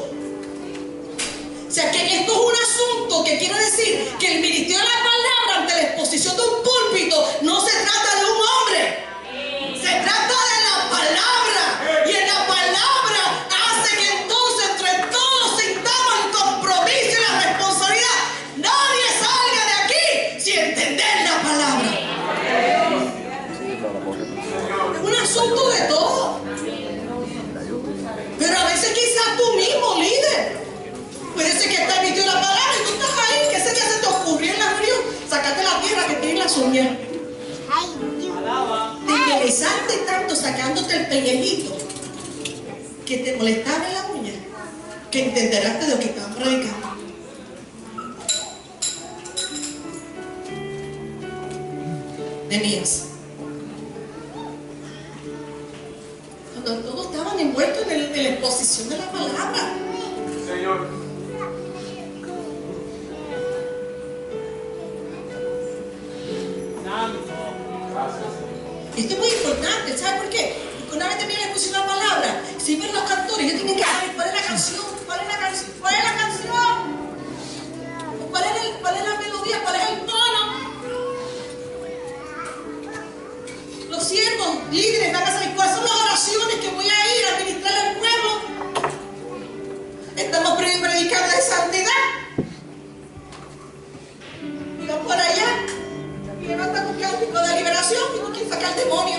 O sea que esto es un asunto que quiere decir que el ministerio de la palabra ante la exposición de un púlpito no se trata de un hombre, se trata de la palabra. Y en la palabra hace que entonces entre todos sintamos el compromiso y la responsabilidad. Nadie salga de aquí sin entender la palabra. Es un asunto de todo. Pero a veces quizás tú mismo, líder, puede ser que está emitiendo la palabra y tú estás ahí, que ese día se te ocurrió en la reunión, sacate la tierra que tiene las uñas. Te interesaste tanto sacándote el pellejito que te molestaba en la uña, que entenderás de lo que estaban predicando. Nehemías. Cuando todos estaban envueltos en la exposición de la palabra. Señor. Esto es muy importante, ¿sabes por qué? Porque una vez termina la exposición de la palabra, si ven los cantores, ellos tienen que saber cuál es la canción, cuál es la canción, cuál es la canción, cuál es la melodía, cuál es el tono. Los siervos, líderes, van a saber cuáles son las oraciones que voy a ir a ministrar al pueblo. Estamos predicando de santidad. Y van por allá y levantan un cántico de liberación y no quieren sacar demonio.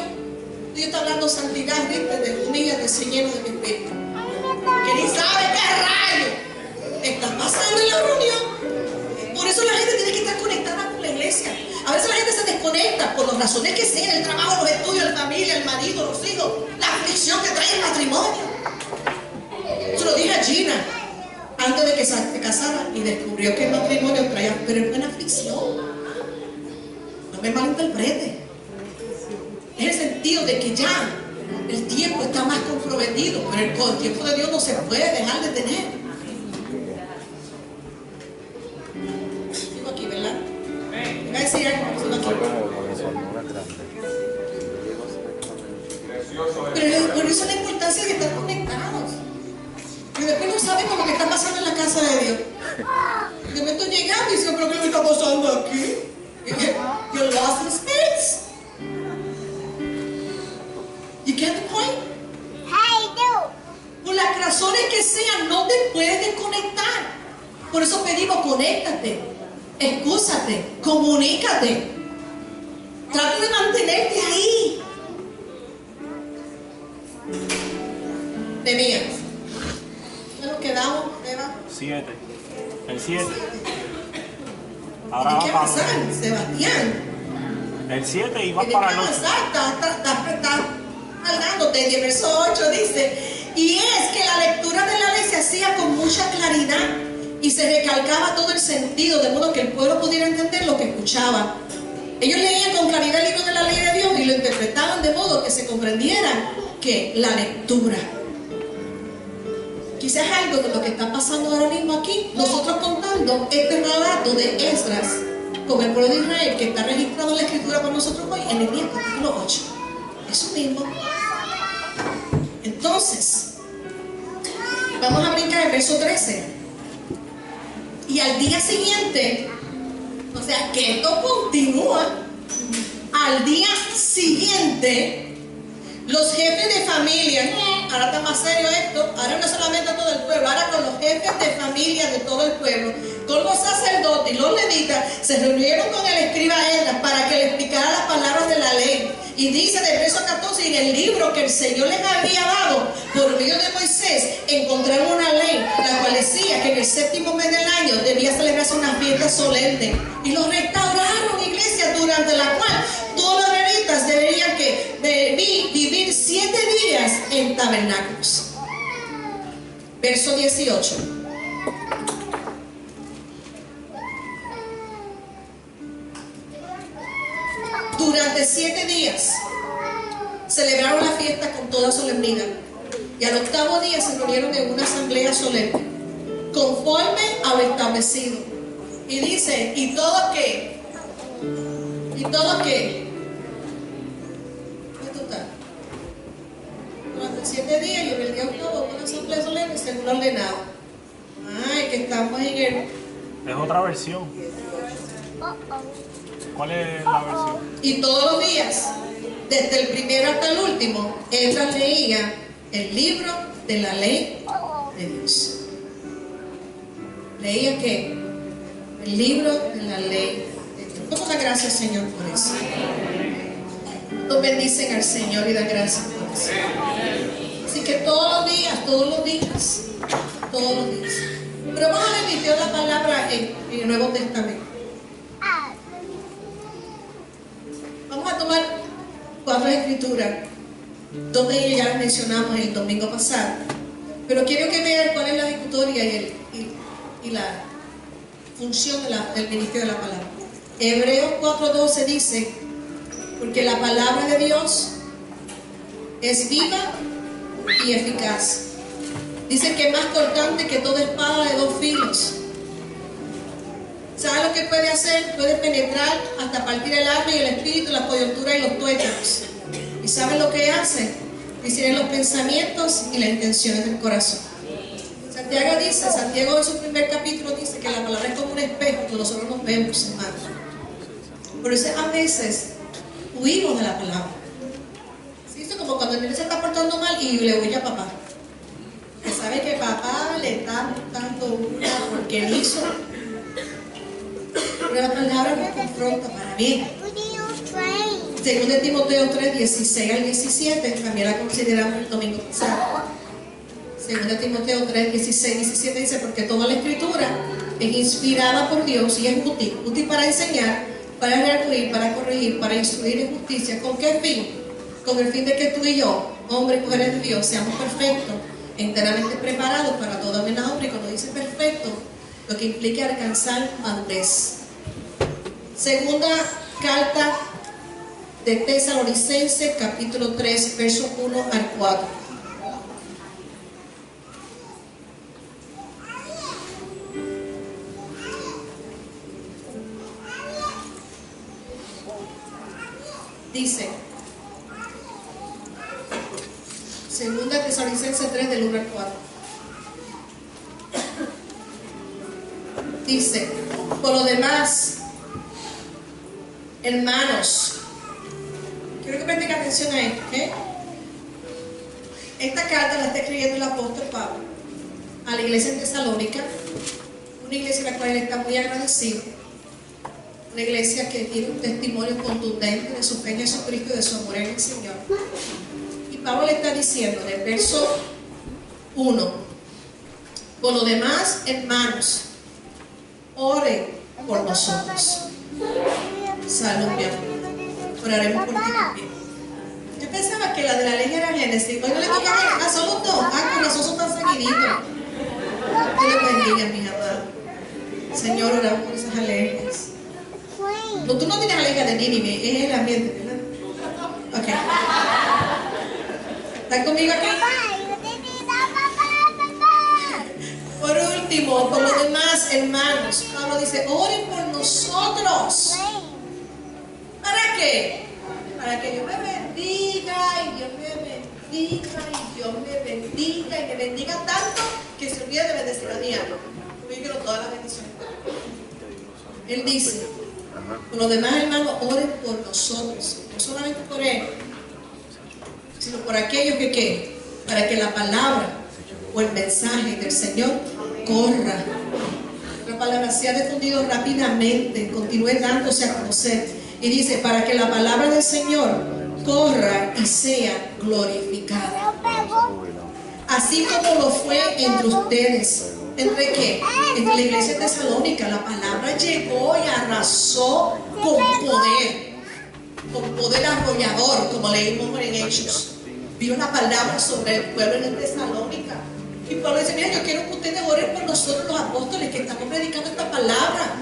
Dios está hablando de santidad, de humíllate, se lleno de mi espíritu. Que ni sabe qué rayo está pasando en la reunión. Por eso la gente tiene que estar conectada con la iglesia. A veces la gente se desconecta conecta por las razones que sean, el trabajo, los estudios, la familia, el marido, los hijos, la aflicción que trae el matrimonio. Se lo dije a Gina antes de que se casara y descubrió que el matrimonio traía, pero es buena aflicción. No me malinterprete. Es el sentido de que ya el tiempo está más comprometido, pero el tiempo de Dios no se puede dejar de tener. Sigo aquí, ¿verdad? Voy a decir algo, sigo aquí. Pero por eso la importancia de estar conectados. Y después no sabemos lo que está pasando en la casa de Dios. Yo me estoy llegando y digo, ¿pero qué me está pasando aquí? You're lost in space. You get the point? Por las razones que sean, no te puedes desconectar. Por eso pedimos, conéctate, excúsate, comunícate. Trata de mantenerte ahí. Nehemías. ¿Nos quedamos, Eva? 7. El 7. ¿Y Ahora de va qué para pasar, Sebastián? el 7 y va ¿De para qué el 8. Está hablándote. Y el verso 8 dice, y es que la lectura de la ley se hacía con mucha claridad y se recalcaba todo el sentido, de modo que el pueblo pudiera entender lo que escuchaba. Ellos leían con claridad el libro de la ley de Dios y lo interpretaban de modo que se comprendiera que la lectura. Quizás algo de lo que está pasando ahora mismo aquí, nosotros contando este relato de Esdras con el pueblo de Israel que está registrado en la escritura para nosotros hoy, en Nehemías capítulo 8. Eso mismo. Entonces, vamos a brincar el verso 13. Y al día siguiente, o sea que esto continúa, al día siguiente, los jefes de familia, ahora está más serio esto, ahora no solamente todo el pueblo, ahora con los jefes de familia de todo el pueblo, todos los sacerdotes y los levitas se reunieron con el escriba Esdras para que le explicara las palabras de la ley. Y dice del verso 14, en el libro que el Señor les había dado por medio de Moisés, encontraron una ley, la cual decía que en el séptimo mes del año debía celebrarse una fiesta solemne. Y lo restauraron, iglesia, durante la cual todos los levitas deberían vivir 7 días en tabernáculos. Verso 18. Durante 7 días celebraron la fiesta con toda solemnidad. Y al 8º día se reunieron en una asamblea solemne, conforme a lo establecido. Y dice, ¿y todo qué? ¿Y todo qué? ¿Esto está? Durante 7 días y en el día 8º una asamblea solemne según lo ordenado. Ay, que estamos en el... Es otra versión. ¿Cuál es la versión? Y todos los días, desde el primero hasta el último, Esdras leía el libro de la ley de Dios. ¿Leía qué? El libro de la ley de Dios. Damos las gracias, Señor, por eso. Nos bendicen al Señor y dan gracias por eso. Así que todos los días, Pero vamos a ver Dios la palabra en el Nuevo Testamento. Vamos a tomar 4 escrituras, 2 de ellas ya las mencionamos el domingo pasado, pero quiero que vean cuál es la ejecutoria y la función del ministerio de la palabra. Hebreos 4:12 dice, porque la palabra de Dios es viva y eficaz. Dice que es más cortante que toda espada de 2 filos. ¿Sabe lo que puede hacer? Puede penetrar hasta partir el alma y el espíritu, la coyuntura y los tuétanos. ¿Y saben lo que hace? Discierne los pensamientos y las intenciones del corazón. Santiago en su primer capítulo dice que la palabra es como un espejo que nosotros nos vemos, hermanos. Por eso a veces huimos de la palabra. ¿Sí? Eso es como cuando el niño se está portando mal y le huye a papá. Que sabe que papá le está dando una porque él hizo. Pero la palabra nos confronta para bien. Según de Timoteo 3, 16 al 17, también la consideramos el domingo pasado. Según de Timoteo 3, 16 al 17 dice, porque toda la escritura es inspirada por Dios y es útil para enseñar, para redarguir, para corregir, para instruir en justicia. ¿Con qué fin? Con el fin de que tú y yo, hombres y mujeres de Dios, seamos perfectos, enteramente preparados para toda buena obra. Y cuando dice perfecto, lo que implica alcanzar madurez. Segunda carta de Tesalonicenses, capítulo 3, versos 1 al 4. Dice, segunda Tesalonicenses 3, del 1 al 4. Dice, por lo demás, hermanos, quiero que presten atención a esto, ¿ok? Esta carta la está escribiendo el apóstol Pablo a la iglesia en Tesalónica, una iglesia a la cual él está muy agradecido, una iglesia que tiene un testimonio contundente de su fe en Jesucristo y de su amor en el Señor. Y Pablo le está diciendo en el verso 1, por lo demás, hermanos, oren por nosotros. Salud, mi amor. Oraremos por ti también. Yo pensaba que la de la ley era Génesis. Hoy no le toca a son los dos. Con los osos tan seguiditos. Dios les bendiga, mis amados. Señor, oramos por esas alergias. No, tú no tienes alergia de Nínive, es el ambiente, ¿verdad? Ok. ¿Están conmigo aquí? Por último, por lo demás, hermanos, Pablo dice, oren por nosotros. ¿Para qué? Para que Dios me bendiga y Dios me bendiga y Dios me bendiga y me bendiga tanto que se olvide de bendecir a diario. Yo quiero todas las bendiciones. Él dice, por lo demás, hermanos, oren por nosotros, no solamente por él, sino por aquellos que ¿qué? Para que la palabra o el mensaje del Señor corra. La palabra se ha difundido rápidamente, continúe dándose a conocer. Y dice, para que la palabra del Señor corra y sea glorificada. Así como lo fue entre ustedes. ¿Entre qué? Entre la iglesia de Tesalónica. La palabra llegó y arrasó con poder arrollador, como leímos en Hechos. Vino la palabra sobre el pueblo de Tesalónica. Y Pablo dice, mira, yo quiero que ustedes oren por nosotros los apóstoles que estamos predicando esta palabra.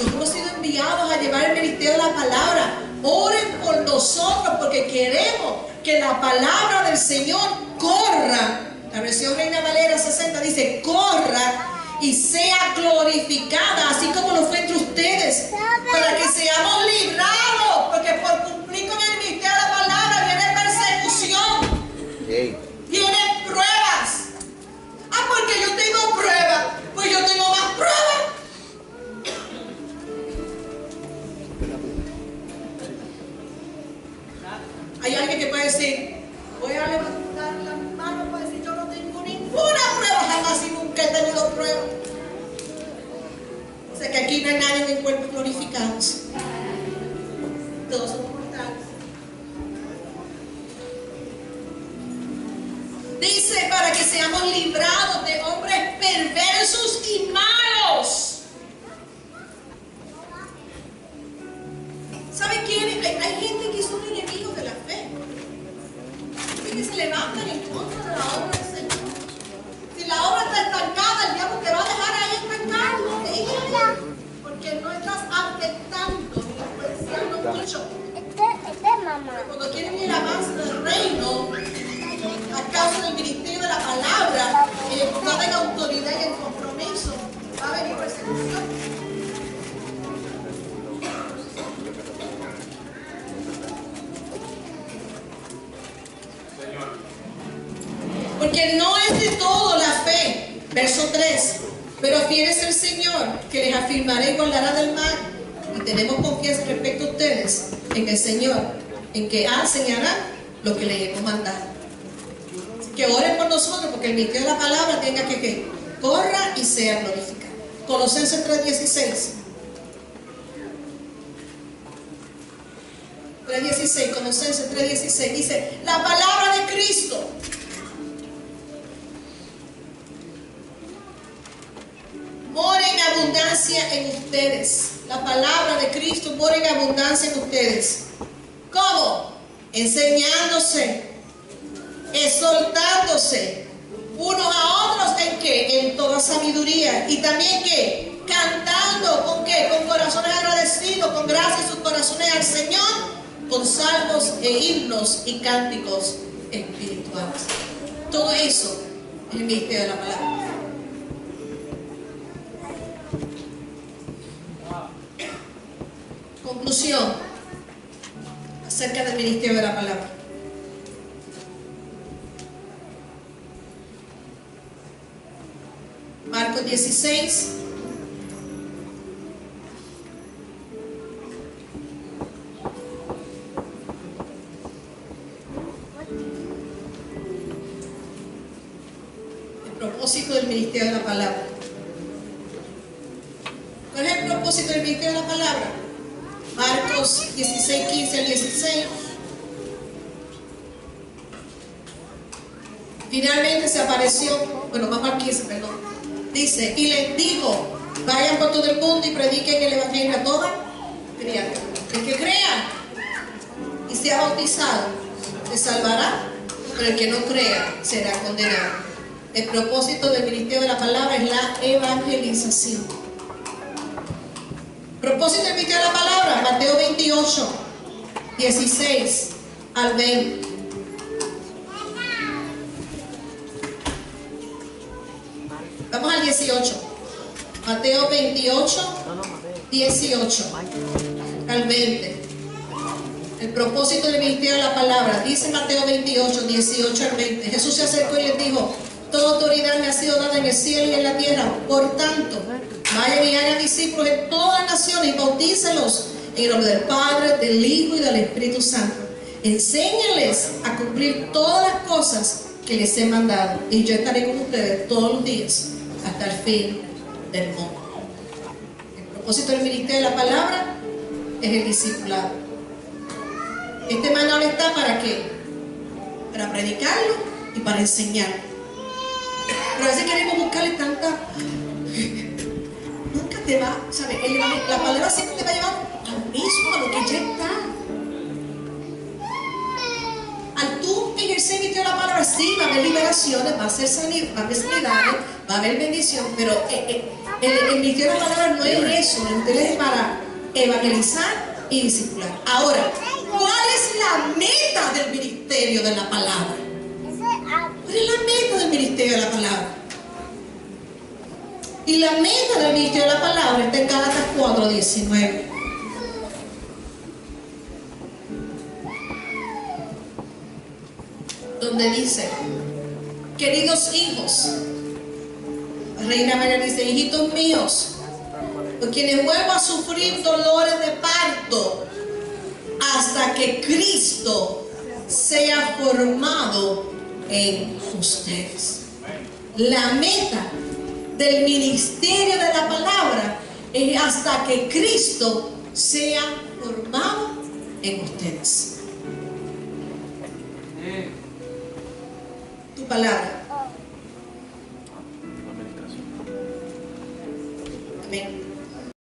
Nos hemos sido enviados a llevar el ministerio de la palabra. Oren por nosotros porque queremos que la palabra del Señor corra. La versión Reina Valera 60 dice, corra y sea glorificada, así como lo fue entre ustedes, para que seamos librados, porque por cumplir con el ministerio de la palabra viene persecución, vienen pruebas. Porque yo tengo pruebas, pues yo tengo más pruebas. Hay alguien que puede decir, voy a levantar la mano para decir, yo no tengo ninguna prueba, jamás y nunca he tenido pruebas. O sea que aquí no hay nadie en cuerpos glorificados. Todos somos mortales. Dice, para que seamos librados de hombres perversos y malos. ¿Sabe quién? Hay gente que son enemigos de la fe. Y que se levantan en contra de la obra del Señor. Si la obra está estancada, el diablo te va a dejar ahí estancado. Porque no estás afectando ni influenciando mucho. Cuando quieren ir a más del reino, a causa del ministerio de la palabra, no en autoridad y en compromiso, va a venir persecución. Porque no es de todo la fe, verso 3, pero fiel es el Señor, que les afirmará y guardará del mal. Y tenemos confianza respecto a ustedes en el Señor, en que hacen y harán lo que les hemos mandado. Que oren por nosotros, porque el ministerio de la palabra tenga que corra y sea glorificado. Colosenses 3:16. 3:16, Colosenses 3:16 dice, la palabra de Cristo mora en abundancia en ustedes. la palabra de Cristo mora en abundancia en ustedes. ¿Cómo? Enseñándose, exhortándose unos a otros en qué, en toda sabiduría, y también que cantando con qué, con corazones agradecidos, con gracias en sus corazones al Señor, con salmos e himnos y cánticos espirituales. Todo eso es el ministerio de la palabra. Conclusión acerca del ministerio de la palabra. Marcos 16. El propósito del ministerio de la palabra. ¿Cuál es el propósito del ministerio de la palabra? Marcos 16, 15 al 16. Finalmente se apareció, bueno, vamos al 15, perdón. Dice, y les dijo, vayan por todo el mundo y prediquen el evangelio a toda criatura. El que crea y sea bautizado se salvará, pero el que no crea será condenado. El propósito del ministerio de la palabra es la evangelización. Propósito del ministerio de la palabra, Mateo 28, 16 al 20. Vamos al 18. Mateo 28, 18 al 20. El propósito del ministerio de la palabra. Dice Mateo 28, 18 al 20. Jesús se acercó y les dijo, toda autoridad me ha sido dada en el cielo y en la tierra. Por tanto, vayan y hagan discípulos en todas las naciones y bautícelos en el nombre del Padre, del Hijo y del Espíritu Santo. Enséñales a cumplir todas las cosas que les he mandado. Y yo estaré con ustedes todos los días hasta el fin del mundo. El propósito del ministerio de la palabra es el discipulado. Este manual está ¿para qué? Para predicarlo y para enseñarlo. Pero a veces queremos buscarle tanta... Nunca te va, ¿sabes? La palabra siempre te va a llevar al mismo, a lo que ya está. Al tú ejercer el ministerio de la palabra, sí, va a haber liberaciones, va a ser sanidad, va a haber sanidades, va a haber bendición, pero el ministerio de la palabra no es eso. El ministerio es para evangelizar y discipular. Ahora, ¿cuál es la meta del ministerio de la palabra? ¿Cuál es la meta del ministerio de la palabra? Y la meta del ministerio de la palabra está en Gálatas 4, 19. Donde dice, queridos hijos, Reina María dice, hijitos míos, por quienes vuelvo a sufrir dolores de parto hasta que Cristo sea formado en ustedes. La meta del ministerio de la palabra es hasta que Cristo sea formado en ustedes. Tu palabra